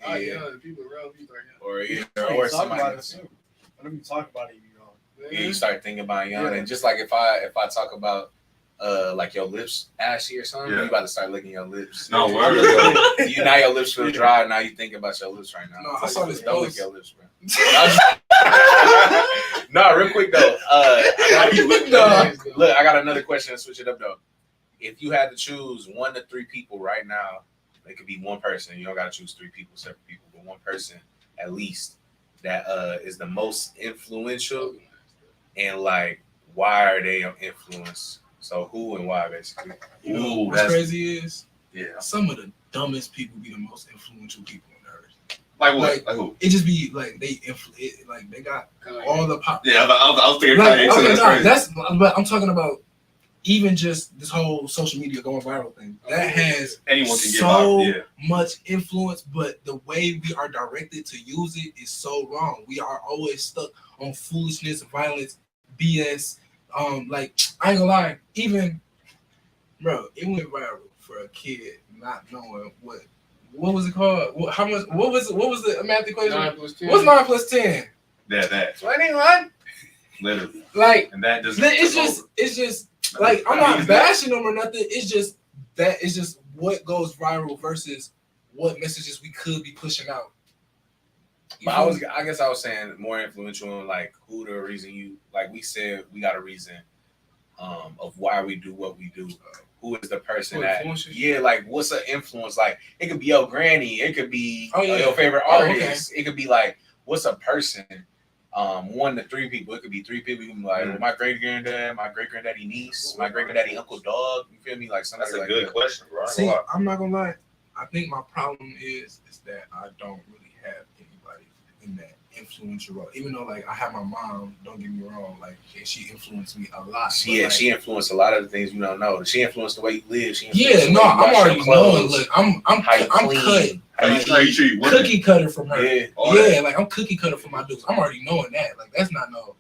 Like, young people around people or somebody. Whenever you talk about it, you start thinking about young, and just like if I talk about like your lips ashy or something, you about to start licking your lips. No word. You now your lips feel dry. Now you think about your lips right now. No, I saw this. Don't lick your lips, bro. No, real quick though. Look, I got another question to switch it up though. If you had to choose 1 to 3 people right now, it could be one person. You don't got to choose 3 people, separate people, but one person at least that is the most influential, and like why are they influenced? So who and why basically? Ooh, what's crazy is some of the dumbest people be the most influential people on earth. Like what? Like who? It just be like they got all the pop. Yeah, I was thinking. But I'm talking about even just this whole social media going viral thing. That has anyone can get so much influence, but the way we are directed to use it is so wrong. We are always stuck on foolishness, violence, BS. Like I ain't gonna lie, even bro, it went viral for a kid not knowing what was it called? What was the math equation? 9 plus 10. What's 9 plus 10? Yeah, that 21. Literally. Like, and that just it's just like I'm not bashing them or nothing. It's just what goes viral versus what messages we could be pushing out. But I guess I was saying more influential in like who the reason you like we said we got a reason of why we do what we do. Who is the person that like what's an influence? Like it could be your granny, it could be your favorite artist, it could be like what's a person. 1 to 3 people. It could be 3 people. You can be like my great granddad, my great granddaddy niece, my great granddaddy uncle dog. You feel me? Like something. That's a like good that. question, bro. See, I'm not gonna lie. I think my problem is that I don't really have anybody in that influential role. Even though like I have my mom, don't get me wrong, like and she influenced me a lot. She influenced a lot of the things you don't know. She influenced the way you live. She I'm already knowing. Look, I'm cut. Cookie cutter from her. Yeah, like I'm cookie cutter for my dudes. I'm already knowing that. Like that's not no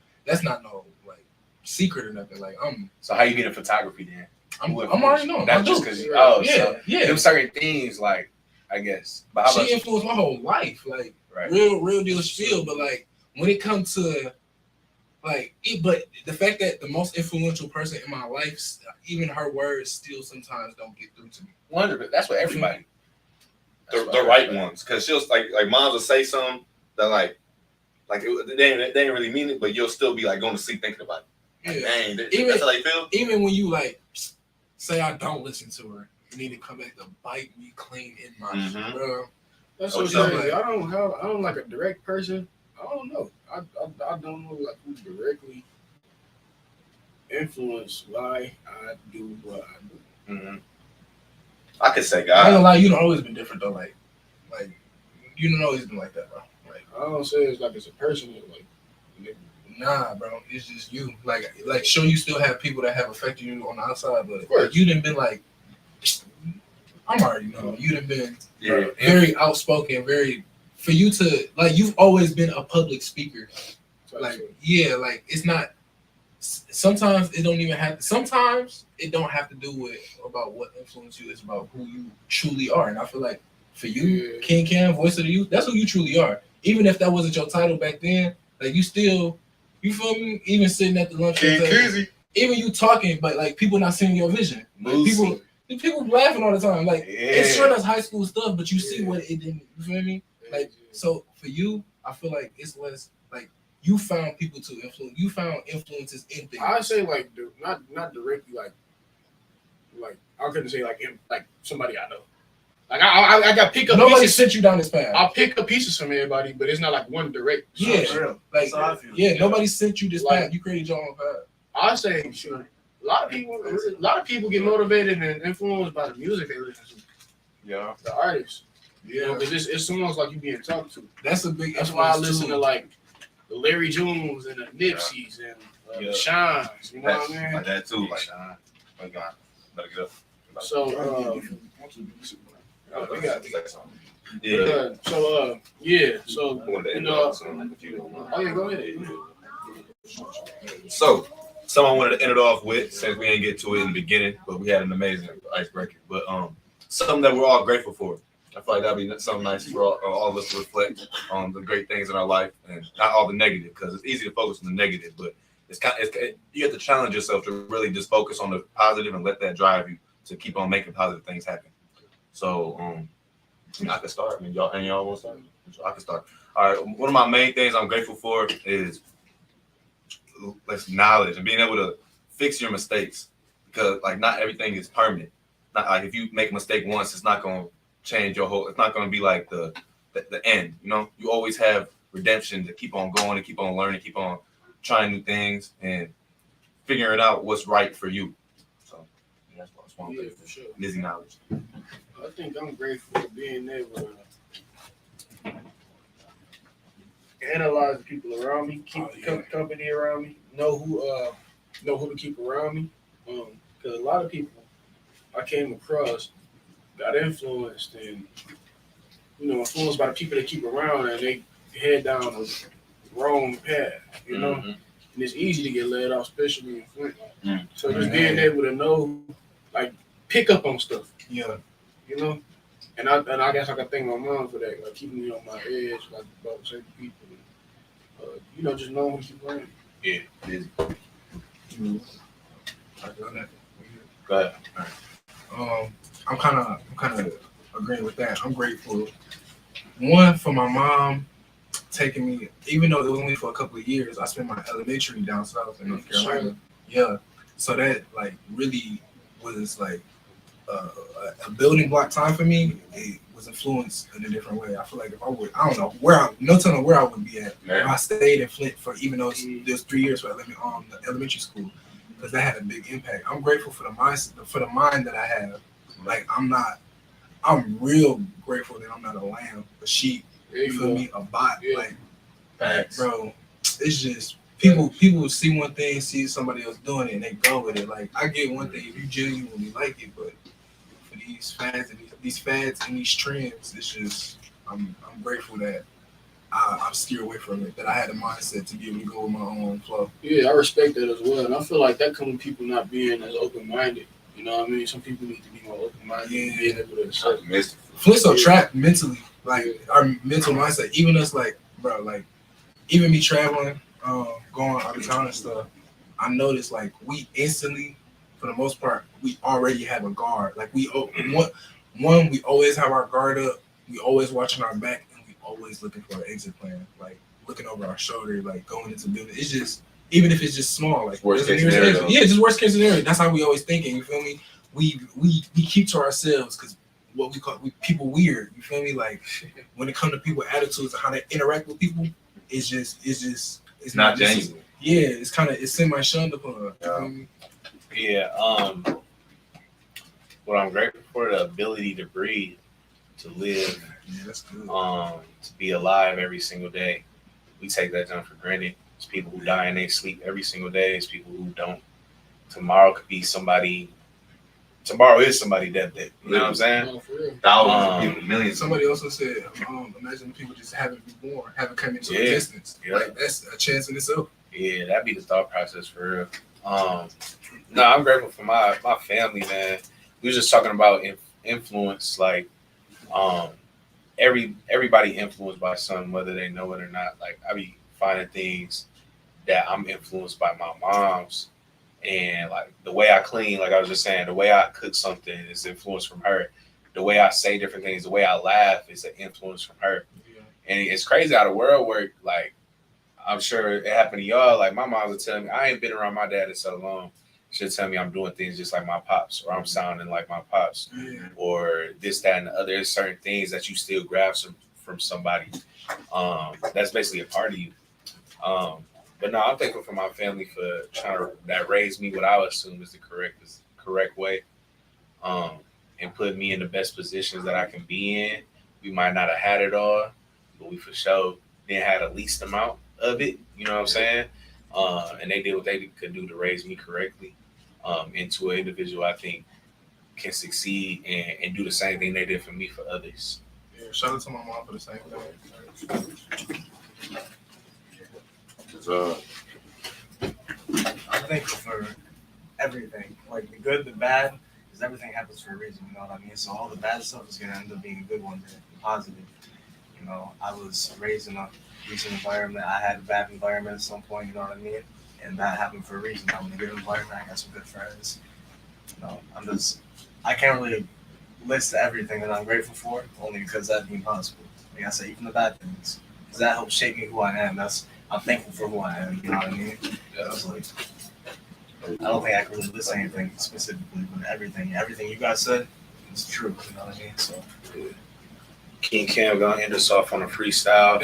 like secret or nothing. Like I'm. So how you get in photography then? I'm already knowing. That's just because them certain things like I guess. But how she influenced my whole life. Like real deal spiel. But like when it comes to but the fact that the most influential person in my life, even her words still sometimes don't get through to me. 100%. That's what everybody. The right ones, because she'll like moms will say something that like they ain't really mean it, but you'll still be like going to sleep thinking about it. Like, dang, that's how they feel. Even when you like say I don't listen to her, you need to come back to bite me clean in my shit, bro. That's what I'm saying. I don't like a direct person. I don't know. I don't know like who directly influenced why I do what I do. Mm-hmm. I could say God. I ain't gonna lie, you don't always been different though. Like you don't always been like that, bro. Like I don't say it's like it's a person. Like nah, bro. It's just you. Like sure you still have people that have affected you on the outside, but like, you done been like I'm already knowing. You done been very outspoken, very for you to like you've always been a public speaker. Like like it's not. Sometimes it don't even have. Sometimes it don't have to do with about what influenced you. It's about who you truly are. And I feel like for you, King Cam, voice of the youth, that's who you truly are. Even if that wasn't your title back then, like you still, you feel me? Even sitting at the lunch table, even you talking, but like people not seeing your vision. Like, people laughing all the time. Like it's sure that's high school stuff, but you see what it didn't. You feel me? Like so for you, I feel like it's less like. You found people to influence. You found influences in things. I say like not directly like I couldn't say like somebody I know. Like I got pick up. Nobody pieces. sent you down this path. I'll pick up pieces from everybody, but it's not like one direct. Nobody sent you this path. You created your own path. I say sure. A lot of people get motivated and influenced by the music they listen to. Yeah, the artists. You know, because it's almost like you being talked to. That's a big. That's why I listen to like. The Larry Jones and the Nipseys and the Shans, you know what I mean? Like that too, like Shan. Oh God, better get up. So, we got So, you know, go ahead. So, someone wanted to end it off with, since we didn't get to it in the beginning, but we had an amazing icebreaker. But something that we're all grateful for. I feel like that'd be something nice for all of us to reflect on the great things in our life and not all the negative, because it's easy to focus on the negative, but you have to challenge yourself to really just focus on the positive and let that drive you to keep on making positive things happen. So, I can start. Y'all want to start? I can start. All right. One of my main things I'm grateful for is knowledge and being able to fix your mistakes, because like not everything is permanent. Not like if you make a mistake once, it's not going to change your whole. It's not going to be like the end. You know, you always have redemption to keep on going and keep on learning, keep on trying new things and figuring out what's right for you. So that's one thing for sure. Easy knowledge. I think I'm grateful for being able to analyze the people around me, keep the company around me, know who to keep around me. Because a lot of people I came across got influenced and influenced by the people they keep around, and they head down the wrong path, and it's easy to get led off, especially in Flint. So just being able to know, like, pick up on stuff, and I guess I can thank my mom for that, like keeping me on my edge, like about certain people, just knowing who keep around. Yeah, busy. Go ahead. All right. I'm kind of agreeing with that. I'm grateful, one, for my mom taking me, even though it was only for a couple of years. I spent my elementary down south in North Carolina. Yeah, so that like really was like a building block time for me. It was influenced in a different way. I feel like if I would, I don't know where no telling where I would be at if I stayed in Flint for even though there's 3 years for the elementary school, because that had a big impact. I'm grateful for the mind that I have. Like I'm not I'm real grateful that I'm not a lamb, a sheep. There You you feel go. me? A bot. Yeah. Like, Facts. bro, it's just people see one thing, see somebody else doing it, and they go with it. Like, I get one thing if you genuinely like it, but for these fads and these fads and these trends, it's just I'm grateful that I steer away from it. That I had a mindset to be able to go with my own flow. Yeah, I respect that as well. And I feel like that comes with people not being as open-minded. You know what I mean? Some people need to be more open-minded and being able to accept. Flint's so trapped mentally, like our mental mindset. Even us, like, bro, like, even me traveling, going out of town and stuff, I noticed, like, we instantly, for the most part, we already have a guard. Like, we always have our guard up. We always watching our back, and we always looking for an exit plan. Like, looking over our shoulder, like, going into building. It's just, even if it's just small, like, Worst case scenario. yeah, just worst case scenario. That's how we always thinking. You feel me? We keep to ourselves because what we call people weird. You feel me? Like, when it comes to people attitudes and how they interact with people, it's Not just- genuine. Yeah, it's semi shunned upon. You feel me? Yeah. What I'm grateful for, the ability to breathe, to live, Yeah, that's good. to be alive every single day. We take that down for granted. There's people who die in their sleep every single day. There's people who don't. Tomorrow could be somebody. Tomorrow is somebody dead. You know what I'm saying? No, for real. Thousands of people, millions. Somebody also said, imagine people just haven't been born, haven't come into Yeah. existence. Yeah. Like, that's a chance in itself. Yeah, that'd be the thought process for real. No, I'm grateful for my family, man. We were just talking about influence, like everybody influenced by something, whether they know it or not. Like, I be finding things that I'm influenced by my mom's, and like the way I clean, like I was just saying, the way I cook something is influenced from her. The way I say different things, the way I laugh is an influence from her. Yeah. And it's crazy how the world work. Like, I'm sure it happened to y'all. Like, my mom would tell me, I ain't been around my dad in so long. She'll tell me I'm doing things just like my pops, or I'm sounding like my pops, Yeah. or this, that, and the other. There's certain things that you still grab from somebody. That's basically a part of you. But no, I'm thankful for my family for that raised me what I would assume is the correct way, and put me in the best positions that I can be in. We might not have had it all, but we for sure didn't have the least amount of it. You know what I'm saying? And they did what they could do to raise me correctly into an individual I think can succeed and do the same thing they did for me for others. Yeah. Shout out to my mom for the same thing. I'm thankful for everything, like the good, the bad, because everything happens for a reason. You know what I mean? So all the bad stuff is gonna end up being a good one, positive. You know, I was raised in a decent environment. I had a bad environment at some point. You know what I mean? And that happened for a reason. I'm in a good environment. I got some good friends. You know, I can't really list everything that I'm grateful for, only because that's being possible. Like I said, even the bad things, because that helps shape me who I am. I'm thankful for who I am. You know what I mean? It's like, I don't think I can really list anything specifically, but everything you guys said is true. You know what I mean? So. King Cam gonna end us off on a freestyle.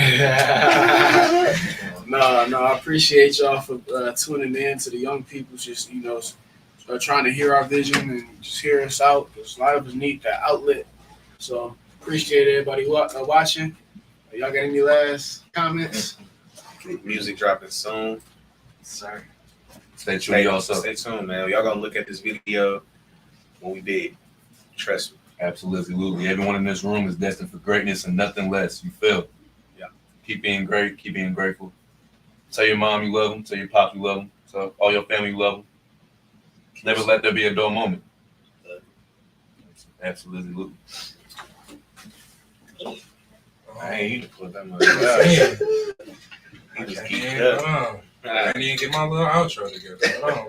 No, I appreciate y'all for tuning in to the young people. Just, you know, trying to hear our vision and just hear us out. Because a lot of us need that outlet. So appreciate everybody watching. Y'all got any last comments? Music dropping soon. Sorry. Stay tuned, Stay tuned, man. Y'all gonna look at this video when we big. Trust me. Absolutely. Everyone in this room is destined for greatness and nothing less. You feel? Yeah. Keep being great. Keep being grateful. Tell your mom you love them. Tell your pop you love them. Tell all your family you love them. Never let there be a dull moment. Absolutely. I ain't even put that much out. Damn. He just geeked up. I didn't even get my little outro together. Hold on.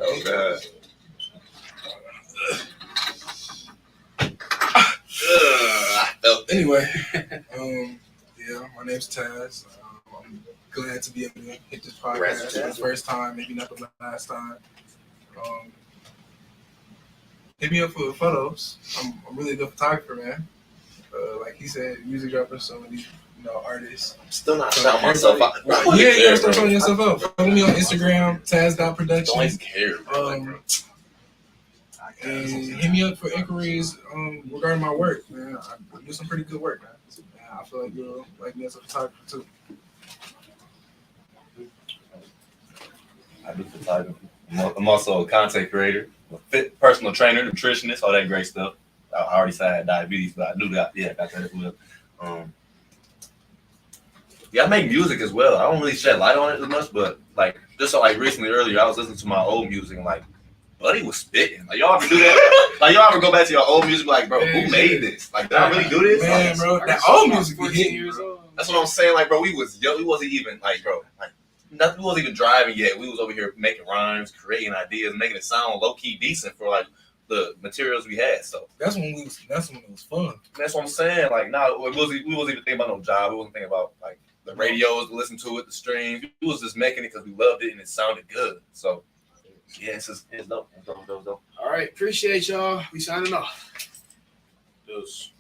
I felt Anyway, yeah, my name's Taz. I'm glad to be able to hit this podcast for the first time, maybe not the last time. Hit me up for photos. I'm really a good photographer, man. Like he said, music dropper, some of these, artists. I'm still not shouting myself out. Yeah, you gotta start showing yourself out. Follow me on Instagram, Taz.Productions. Don't care. And hit me up for inquiries regarding my work, man. I do some pretty good work, man. So, man, I feel like you'll like me as a photographer too. I do photography. I'm also a content creator, a fit personal trainer, nutritionist, all that great stuff. I already said I had diabetes, but I knew that. Yeah, I got that as well. Yeah, I make music as well. I don't really shed light on it as much, but like just so like recently earlier, I was listening to my old music and like Buddy was spitting. Like y'all ever do that? Like y'all ever go back to your old music? Like, bro, who made this? Like, did I really do this? Man, Like, bro, that old music be 14 hitting, years bro. old. that's what I'm saying. Like, bro, we was young. We wasn't even like, bro, like nothing. We wasn't even driving yet. We was over here making rhymes, creating ideas, making it sound low key decent for like the materials we had. So That's when it was fun. that's what I'm saying. Like, now we wasn't even thinking about no job. We wasn't thinking about like the radios to listen to it, the streams. We was just making it because we loved it and it sounded good. So yeah, it's dope. It's dope. All right, appreciate y'all. We signing off. Those.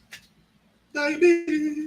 Diabetes.